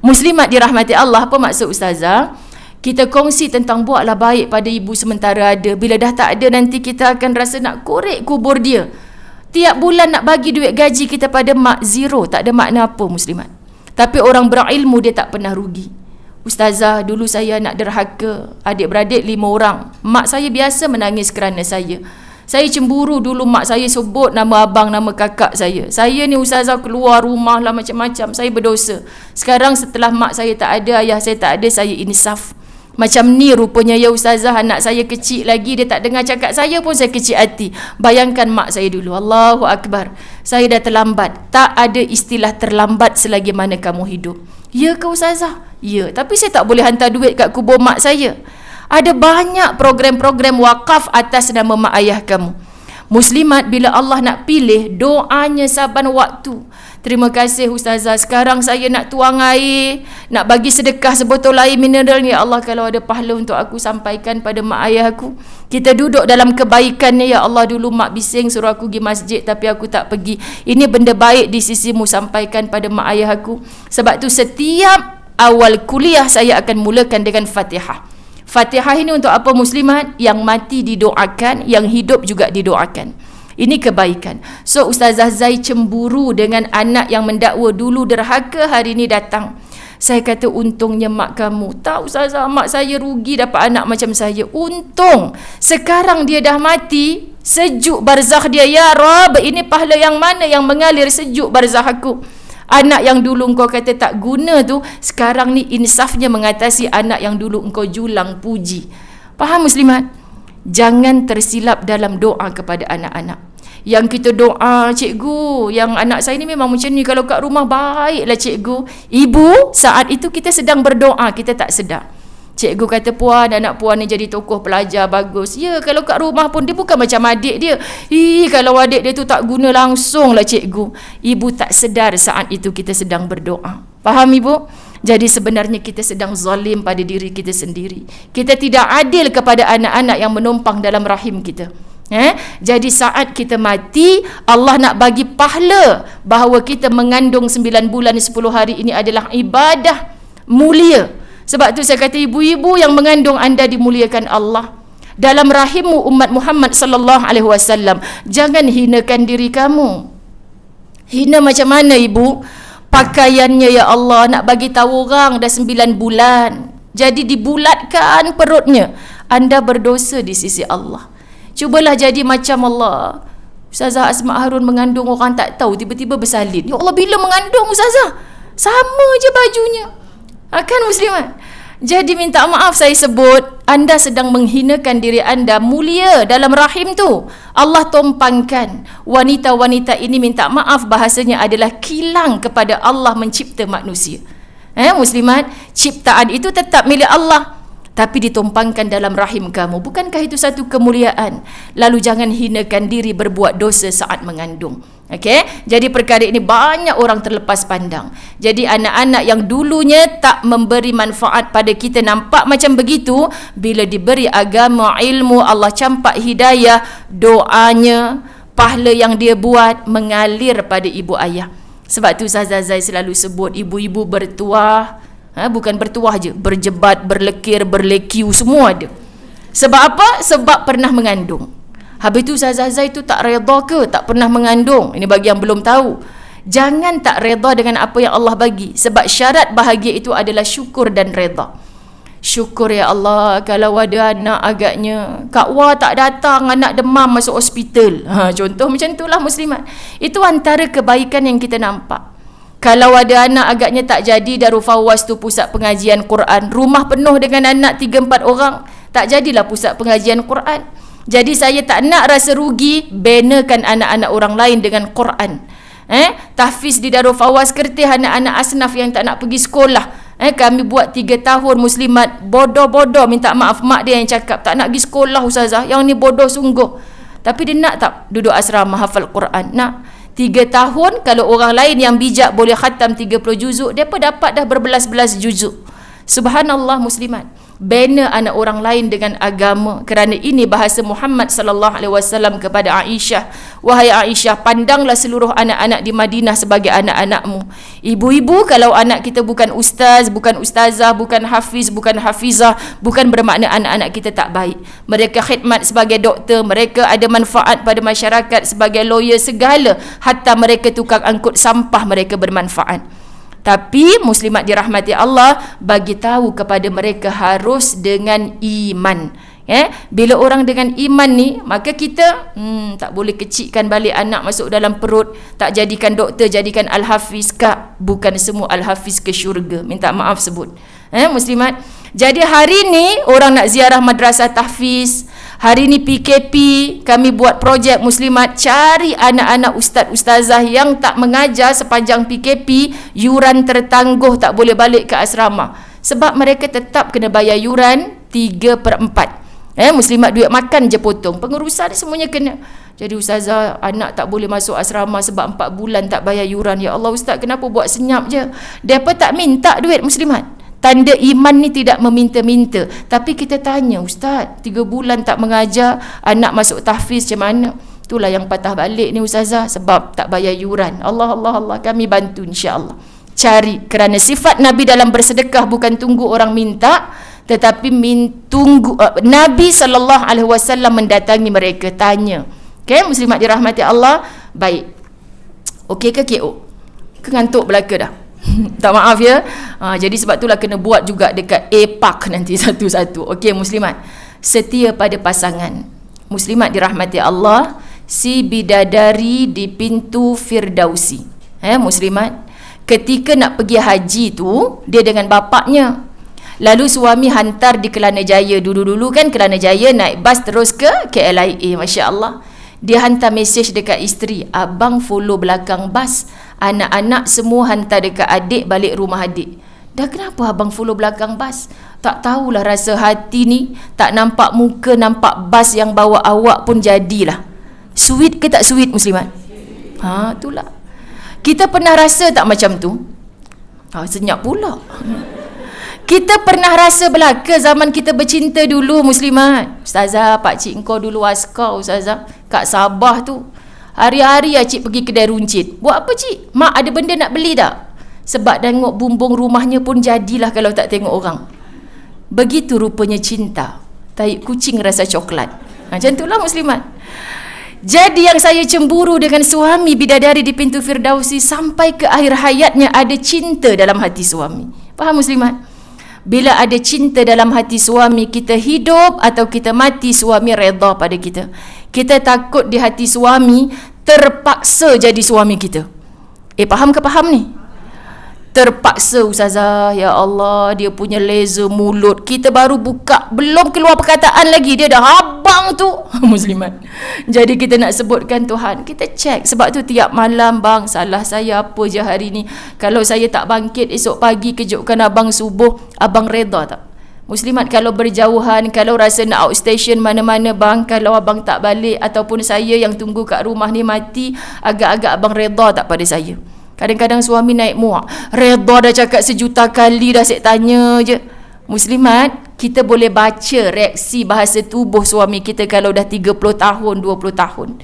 S1: Muslimat dirahmati Allah, apa maksud ustazah? Kita kongsi tentang buatlah baik pada ibu sementara ada. Bila dah tak ada, nanti kita akan rasa nak korek kubur dia. Tiap bulan nak bagi duit gaji kita pada mak, zero. Tak ada makna apa muslimat. Tapi orang berilmu dia tak pernah rugi. Ustazah, dulu saya anak derhaka, adik-beradik 5 orang. Mak saya biasa menangis kerana saya. Saya cemburu dulu mak saya sebut nama abang, nama kakak saya. Saya ni ustazah keluar rumah lah macam-macam. Saya berdosa. Sekarang setelah mak saya tak ada, ayah saya tak ada, saya insaf. Macam ni rupanya ya ustazah, anak saya kecil lagi, dia tak dengar cakap saya pun saya kecil hati. Bayangkan mak saya dulu. Allahu Akbar. Saya dah terlambat. Tak ada istilah terlambat selagi mana kamu hidup. Ya ke ustazah? Ya. Tapi saya tak boleh hantar duit kat kubur mak saya. Ada banyak program-program wakaf atas nama mak ayah kamu. Muslimat, bila Allah nak pilih, doanya saban waktu. Terima kasih Ustazah. Sekarang saya nak tuang air, nak bagi sedekah sebotol air mineral. Ya Allah, kalau ada pahala untuk aku sampaikan pada mak ayah aku. Kita duduk dalam kebaikan ni. Ya Allah, dulu mak bising suruh aku pergi masjid tapi aku tak pergi. Ini benda baik di sisimu, sampaikan pada mak ayah aku. Sebab tu setiap awal kuliah saya akan mulakan dengan Fatihah. Fatihah ini untuk apa muslimat? Yang mati didoakan, yang hidup juga didoakan. Ini kebaikan. So Ustazah Zai cemburu dengan anak yang mendakwa dulu derhaka, hari ini datang. Saya kata untungnya mak kamu. Tak Ustazah, mak saya rugi dapat anak macam saya. Untung sekarang dia dah mati, sejuk barzakh dia. Ya Rab, ini pahala yang mana yang mengalir sejuk barzakh aku? Anak yang dulu engkau kata tak guna tu, sekarang ni insafnya mengatasi anak yang dulu engkau julang puji. Faham muslimat? Jangan tersilap dalam doa kepada anak-anak. Yang kita doa, cikgu, yang anak saya ni memang macam ni, kalau kat rumah baiklah cikgu. Ibu, saat itu kita sedang berdoa, kita tak sedar. Cikgu kata puan, anak puan ni jadi tokoh pelajar bagus. Ya, kalau kat rumah pun dia bukan macam adik dia. Kalau adik dia tu tak guna, langsung lah cikgu. Ibu tak sedar saat itu kita sedang berdoa. Faham ibu? Jadi sebenarnya kita sedang zalim pada diri kita sendiri. Kita tidak adil kepada anak-anak yang menumpang dalam rahim kita. Jadi saat kita mati, Allah nak bagi pahala bahawa kita mengandung 9 bulan 10 hari ini adalah ibadah mulia. Sebab tu saya kata ibu-ibu yang mengandung anda dimuliakan Allah. Dalam rahimmu umat Muhammad sallallahu alaihi wasallam, jangan hinakan diri kamu. Hina macam mana ibu? Pakaiannya ya Allah nak bagi tahu orang dah 9 bulan. Jadi dibulatkan perutnya. Anda berdosa di sisi Allah. Cubalah jadi macam Allah. Ustazah Asma Harun mengandung orang tak tahu, tiba-tiba bersalin. Ya Allah, bila mengandung Ustazah? Sama je bajunya. Kan muslimat? Jadi minta maaf saya sebut, anda sedang menghinakan diri anda. Mulia dalam rahim tu. Allah tumpangkan. Wanita-wanita ini minta maaf, bahasanya adalah kilang kepada Allah mencipta manusia. Muslimat, ciptaan itu tetap milik Allah, tapi ditumpangkan dalam rahim kamu. Bukankah itu satu kemuliaan? Lalu jangan hinakan diri berbuat dosa saat mengandung. Okey, jadi perkara ini banyak orang terlepas pandang. Jadi anak-anak yang dulunya tak memberi manfaat pada kita, nampak macam begitu, bila diberi agama, ilmu, Allah campak hidayah, doanya, pahala yang dia buat mengalir pada ibu ayah. Sebab tu Ustazah Zai selalu sebut ibu-ibu bertuah, bukan bertuah je, berjebat, berlekir, berlekiu, semua ada. Sebab apa? Sebab pernah mengandung. Habis tu Ustazah Zai tu tak redha ke? Tak pernah mengandung? Ini bagi yang belum tahu. Jangan tak redha dengan apa yang Allah bagi. Sebab syarat bahagia itu adalah syukur dan redha. Syukur ya Allah, kalau ada anak agaknya Kak Wah tak datang, anak demam masuk hospital. Contoh macam itulah muslimat. Itu antara kebaikan yang kita nampak. Kalau ada anak agaknya tak jadi, Darul Fawaz tu pusat pengajian Quran, rumah penuh dengan anak 3-4 orang, tak jadilah pusat pengajian Quran. Jadi saya tak nak rasa rugi, benakan anak-anak orang lain dengan Quran. Tahfiz di Darul Fawaz Kertih, anak-anak asnaf yang tak nak pergi sekolah. Kami buat 3 tahun muslimat, bodoh-bodoh, minta maaf mak dia yang cakap tak nak pergi sekolah Ustazah, yang ni bodoh sungguh. Tapi dia nak tak duduk asrama hafal Quran? Nak. 3 tahun, kalau orang lain yang bijak boleh khatam 30 juzuk, dia pun dapat dah berbelas-belas juzuk. Subhanallah muslimat. Bina anak orang lain dengan agama. Kerana ini bahasa Muhammad sallallahu alaihi wasallam kepada Aisyah. Wahai Aisyah, pandanglah seluruh anak-anak di Madinah sebagai anak-anakmu. Ibu-ibu, kalau anak kita bukan ustaz, bukan ustazah, bukan hafiz, bukan hafizah, bukan bermakna anak-anak kita tak baik. Mereka khidmat sebagai doktor, mereka ada manfaat pada masyarakat sebagai lawyer, segala. Hatta mereka tukang angkut sampah, mereka bermanfaat. Tapi muslimat dirahmati Allah, bagi tahu kepada mereka harus dengan iman. Bila orang dengan iman ni, maka kita tak boleh kecikkan balik anak masuk dalam perut, tak jadikan doktor, jadikan al-hafiz. Kak, bukan semua al-hafiz ke syurga, minta maaf sebut. Muslimat, jadi hari ni orang nak ziarah madrasah tahfiz. Hari ni PKP, kami buat projek muslimat, cari anak-anak ustaz-ustazah yang tak mengajar sepanjang PKP, yuran tertangguh, tak boleh balik ke asrama. Sebab mereka tetap kena bayar yuran 3/4. Muslimat duit makan je potong, pengurusan semuanya kena. Jadi ustazah, anak tak boleh masuk asrama sebab 4 bulan tak bayar yuran. Ya Allah ustaz, kenapa buat senyap je? Depa tak minta duit muslimat. Tanda iman ni tidak meminta-minta. Tapi kita tanya, ustaz, 3 bulan tak mengajar, anak masuk tahfiz macam mana? Itulah yang patah balik ni ustazah, sebab tak bayar yuran. Allah, kami bantu insya-Allah. Cari, kerana sifat Nabi dalam bersedekah bukan tunggu orang minta, tetapi tunggu Nabi SAW mendatangi mereka, tanya. Okay, muslimat dirahmati Allah. Baik, okey ke KO? Kengantuk belaka dah. Tak maaf ya. Jadi sebab itulah kena buat juga dekat APAC nanti satu-satu. Okey muslimat, setia pada pasangan. Muslimat dirahmati Allah, si bidadari di pintu Firdausi. Muslimat, ketika nak pergi haji tu, dia dengan bapaknya. Lalu suami hantar di Kelana Jaya. Dulu-dulu kan Kelana Jaya naik bas terus ke KLIA. Masya Allah. Dia hantar mesej dekat isteri, abang follow belakang bas, anak-anak semua hantar dekat adik balik rumah adik. Dah kenapa abang follow belakang bas? Tak tahulah rasa hati ni, tak nampak muka, nampak bas yang bawa awak pun jadilah. Sweet ke tak sweet muslimat? Itulah. Kita pernah rasa tak macam tu? Senyap pula. Kita pernah rasa belaka zaman kita bercinta dulu muslimat. Ustazah, pakcik engkau dulu askar ustazah, kat Sabah tu. Hari-hari cik pergi kedai runcit. Buat apa cik? Mak ada benda nak beli tak? Sebab tengok bumbung rumahnya pun jadilah kalau tak tengok orang. Begitu rupanya cinta. Tahi kucing rasa coklat. Macam itulah muslimat. Jadi yang saya cemburu dengan suami bidadari di pintu Firdausi, sampai ke akhir hayatnya ada cinta dalam hati suami. Faham muslimat? Bila ada cinta dalam hati suami, kita hidup atau kita mati, suami redha pada kita. Kita takut di hati suami terpaksa jadi suami kita. Faham ke faham ni? Terpaksa ustazah, ya Allah, dia punya laser mulut. Kita baru buka, belum keluar perkataan lagi, dia dah abang tu. Muslimat. Jadi kita nak sebutkan Tuhan, kita cek. Sebab tu tiap malam, bang, salah saya apa je hari ni? Kalau saya tak bangkit esok pagi kejutkan abang subuh, abang reda tak? Muslimat, kalau berjauhan, kalau rasa nak outstation mana-mana bang, kalau abang tak balik ataupun saya yang tunggu kat rumah ni mati, agak-agak abang reda tak pada saya? Kadang-kadang suami naik muak, reda dah cakap 1,000,000 kali dah, saya tanya je. Muslimat, kita boleh baca reaksi bahasa tubuh suami kita kalau dah 30 tahun, 20 tahun.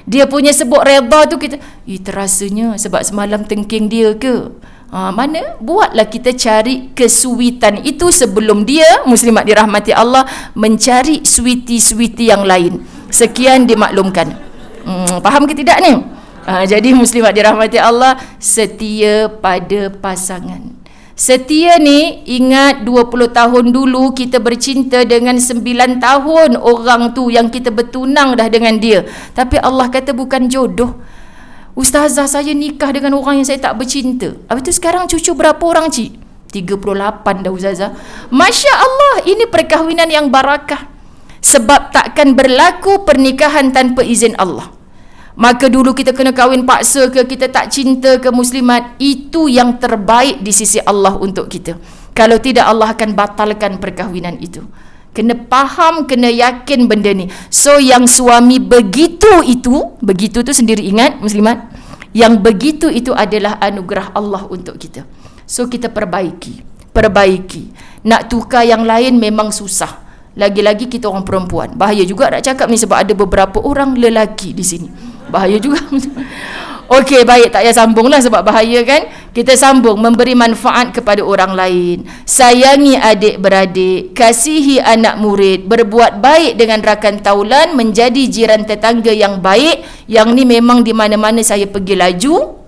S1: Dia punya sebut reda tu, kita, terasanya sebab semalam tengking dia ke? Mana? Buatlah kita cari kesuitan itu sebelum dia, muslimat dirahmati Allah, mencari sweetie-sweetie yang lain. Sekian dimaklumkan. Faham ke tidak ni? Jadi muslimat dirahmati Allah, setia pada pasangan. Setia ni, ingat 20 tahun dulu kita bercinta, dengan 9 tahun orang tu yang kita bertunang dah dengan dia. Tapi Allah kata bukan jodoh. Ustazah, saya nikah dengan orang yang saya tak bercinta. Habis tu sekarang cucu berapa orang cik? 38 dah ustazah. Masya Allah, ini perkahwinan yang barakah. Sebab takkan berlaku pernikahan tanpa izin Allah. Maka dulu kita kena kahwin paksa ke, kita tak cinta ke muslimat, itu yang terbaik di sisi Allah untuk kita. Kalau tidak, Allah akan batalkan perkahwinan itu. Kena faham, kena yakin benda ni. So yang suami begitu tu sendiri ingat muslimat, yang begitu itu adalah anugerah Allah untuk kita. So kita perbaiki. Nak tukar yang lain memang susah. Lagi-lagi kita orang perempuan. Bahaya juga nak cakap ni sebab ada beberapa orang lelaki di sini. Bahaya juga. Okey, baik, tak payah sambung lah sebab bahaya kan. Kita sambung, memberi manfaat kepada orang lain, sayangi adik-beradik, kasihi anak murid, berbuat baik dengan rakan taulan, menjadi jiran tetangga yang baik. Yang ni memang di mana-mana saya pergi laju.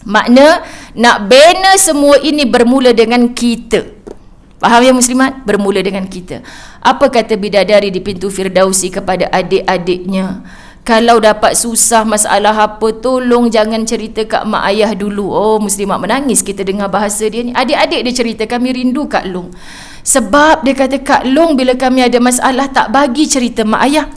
S1: Makna nak bina semua ini bermula dengan kita. Faham ya muslimat? Bermula dengan kita. Apa kata bidadari di pintu Firdausi kepada adik-adiknya? Kalau dapat susah masalah apa, tolong jangan cerita kat mak ayah dulu. Oh, muslimat menangis kita dengar bahasa dia ni. Adik-adik dia cerita, kami rindu Kak Long. Sebab dia kata, Kak Long bila kami ada masalah tak bagi cerita mak ayah.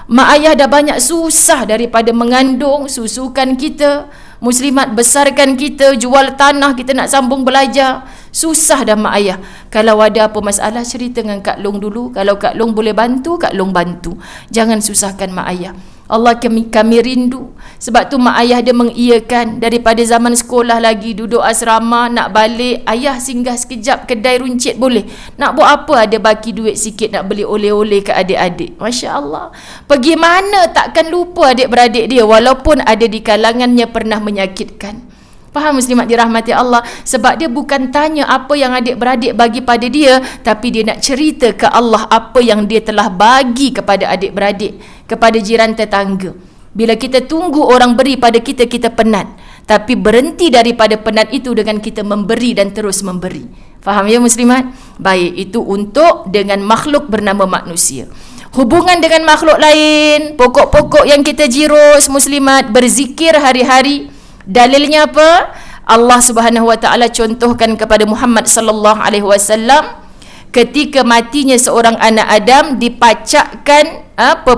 S1: Mak ayah dah banyak susah daripada mengandung, susukan kita, Muslimat besarkan kita, jual tanah, kita nak sambung belajar. Susah dah mak ayah. Kalau ada apa masalah, cerita dengan Kak Long dulu. Kalau Kak Long boleh bantu, Kak Long bantu. Jangan susahkan mak ayah. Allah, kami rindu. Sebab tu mak ayah dia mengiyakan. Daripada zaman sekolah lagi, duduk asrama, nak balik, ayah singgah sekejap kedai runcit boleh. Nak buat apa, ada baki duit sikit nak beli oleh-oleh ke adik-adik. Masya Allah. Pergi mana takkan lupa adik-beradik dia, walaupun ada di kalangannya pernah menyakitkan. Faham muslimat dirahmati Allah? Sebab dia bukan tanya apa yang adik-beradik bagi pada dia, tapi dia nak cerita ke Allah apa yang dia telah bagi kepada adik-beradik, kepada jiran tetangga. Bila kita tunggu orang beri pada kita, kita penat. Tapi berhenti daripada penat itu dengan kita memberi dan terus memberi. Faham ya muslimat? Baik, itu untuk dengan makhluk bernama manusia. Hubungan dengan makhluk lain, pokok-pokok yang kita jirus muslimat, berzikir hari-hari. Dalilnya apa? Allah Subhanahu wa taala contohkan kepada Muhammad sallallahu alaihi wasallam ketika matinya seorang anak Adam, dipacakkan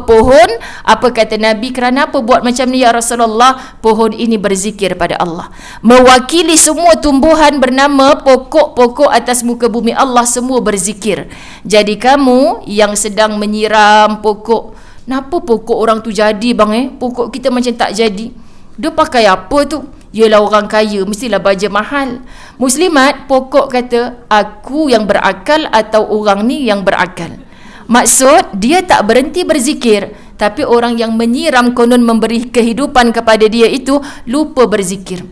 S1: pohon. Apa kata Nabi? Kerana apa buat macam ni ya Rasulullah? Pohon ini berzikir pada Allah. Mewakili semua tumbuhan bernama pokok-pokok atas muka bumi Allah, semua berzikir. Jadi kamu yang sedang menyiram pokok, kenapa pokok orang tu jadi bang pokok kita macam tak jadi? Dia pakai apa tu? Yalah orang kaya, mestilah baja mahal. Muslimat, pokok kata, aku yang berakal atau orang ni yang berakal. Maksud, dia tak berhenti berzikir. Tapi orang yang menyiram konon memberi kehidupan kepada dia itu lupa berzikir.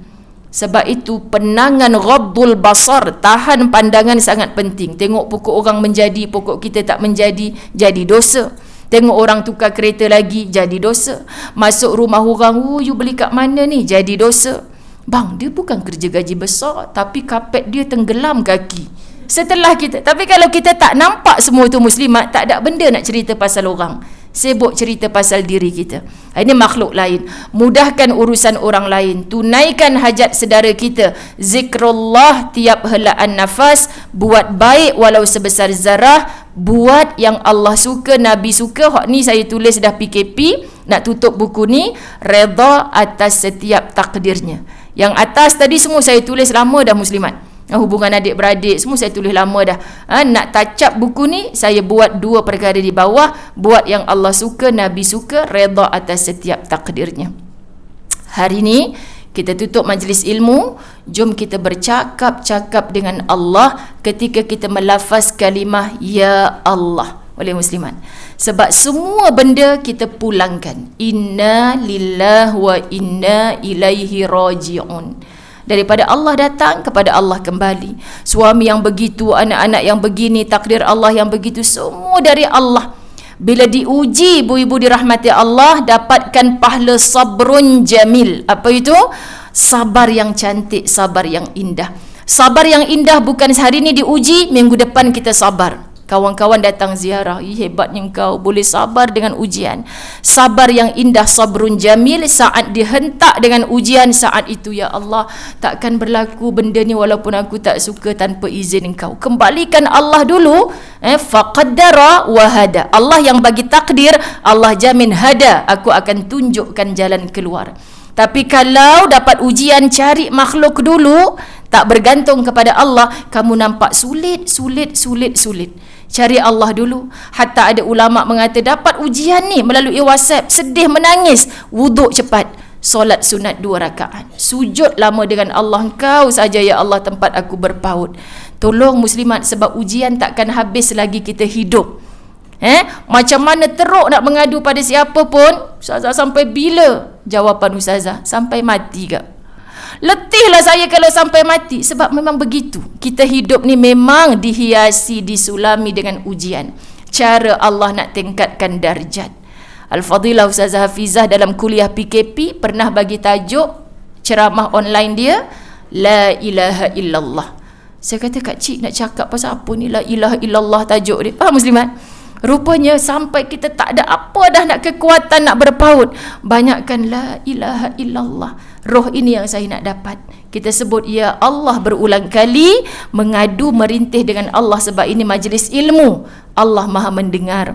S1: Sebab itu penangan ghaddul basar, tahan pandangan sangat penting. Tengok pokok orang menjadi, pokok kita tak menjadi, jadi dosa. Tengok orang tukar kereta lagi, jadi dosa. Masuk rumah orang, you beli kat mana ni? Jadi dosa. Bang, dia bukan kerja gaji besar, tapi kapet dia tenggelam kaki. Setelah kita, tapi kalau kita tak nampak semua itu muslimat, tak ada benda nak cerita pasal orang. Sibuk cerita pasal diri kita. Ini makhluk lain. Mudahkan urusan orang lain. Tunaikan hajat saudara kita. Zikrullah tiap helaan nafas. Buat baik walau sebesar zarah. Buat yang Allah suka, Nabi suka. Hak ni saya tulis dah PKP. Nak tutup buku ni. Redha atas setiap takdirnya. Yang atas tadi semua saya tulis lama dah muslimat. Hubungan adik-beradik semua saya tulis lama dah. Nak touch up buku ni, saya buat 2 perkara di bawah. Buat yang Allah suka, Nabi suka, redha atas setiap takdirnya. Hari ni kita tutup majlis ilmu. Jom kita bercakap-cakap dengan Allah ketika kita melafaz kalimah Ya Allah. Oleh muslimat, sebab semua benda kita pulangkan. Inna lillahi wa inna ilaihi raji'un. Daripada Allah datang, kepada Allah kembali. Suami yang begitu, anak-anak yang begini, takdir Allah yang begitu, semua dari Allah. Bila diuji, ibu-ibu dirahmati Allah, dapatkan pahala sabrun jamil. Apa itu? Sabar yang cantik, sabar yang indah. Sabar yang indah bukan hari ni diuji, minggu depan kita sabar. Kawan-kawan datang ziarah, hebatnya engkau boleh sabar dengan ujian. Sabar yang indah, sabrun jamil. Saat dihentak dengan ujian, saat itu ya Allah, takkan berlaku benda ni walaupun aku tak suka tanpa izin engkau. Kembalikan Allah dulu. Faqaddara wa hada. Allah yang bagi takdir, Allah jamin hada, aku akan tunjukkan jalan keluar. Tapi kalau dapat ujian, cari makhluk dulu, tak bergantung kepada Allah, kamu nampak sulit. Cari Allah dulu. Hatta ada ulama' mengata dapat ujian ni melalui WhatsApp, sedih menangis, wuduk cepat, solat sunat 2 rakaat, sujud lama dengan Allah. Engkau saja ya Allah tempat aku berpaut. Tolong muslimat, sebab ujian takkan habis lagi kita hidup. Macam mana teruk nak mengadu pada siapa pun, Ustazah sampai bila? Jawapan Ustazah, sampai mati ke? Letihlah saya kalau sampai mati. Sebab memang begitu. Kita hidup ni memang dihiasi, disulami dengan ujian. Cara Allah nak tingkatkan darjat. Al-Fadilah Ustazah Hafizah dalam kuliah PKP pernah bagi tajuk ceramah online dia, La ilaha illallah. Saya kata, Kak Cik nak cakap pasal apa ni La ilaha illallah tajuk dia? Faham muslimat? Rupanya sampai kita tak ada apa dah nak kekuatan nak berpaut, banyakkan La ilaha illallah. Roh ini yang saya nak dapat. Kita sebut Ya Allah berulang kali, mengadu merintih dengan Allah. Sebab ini majlis ilmu, Allah maha mendengar.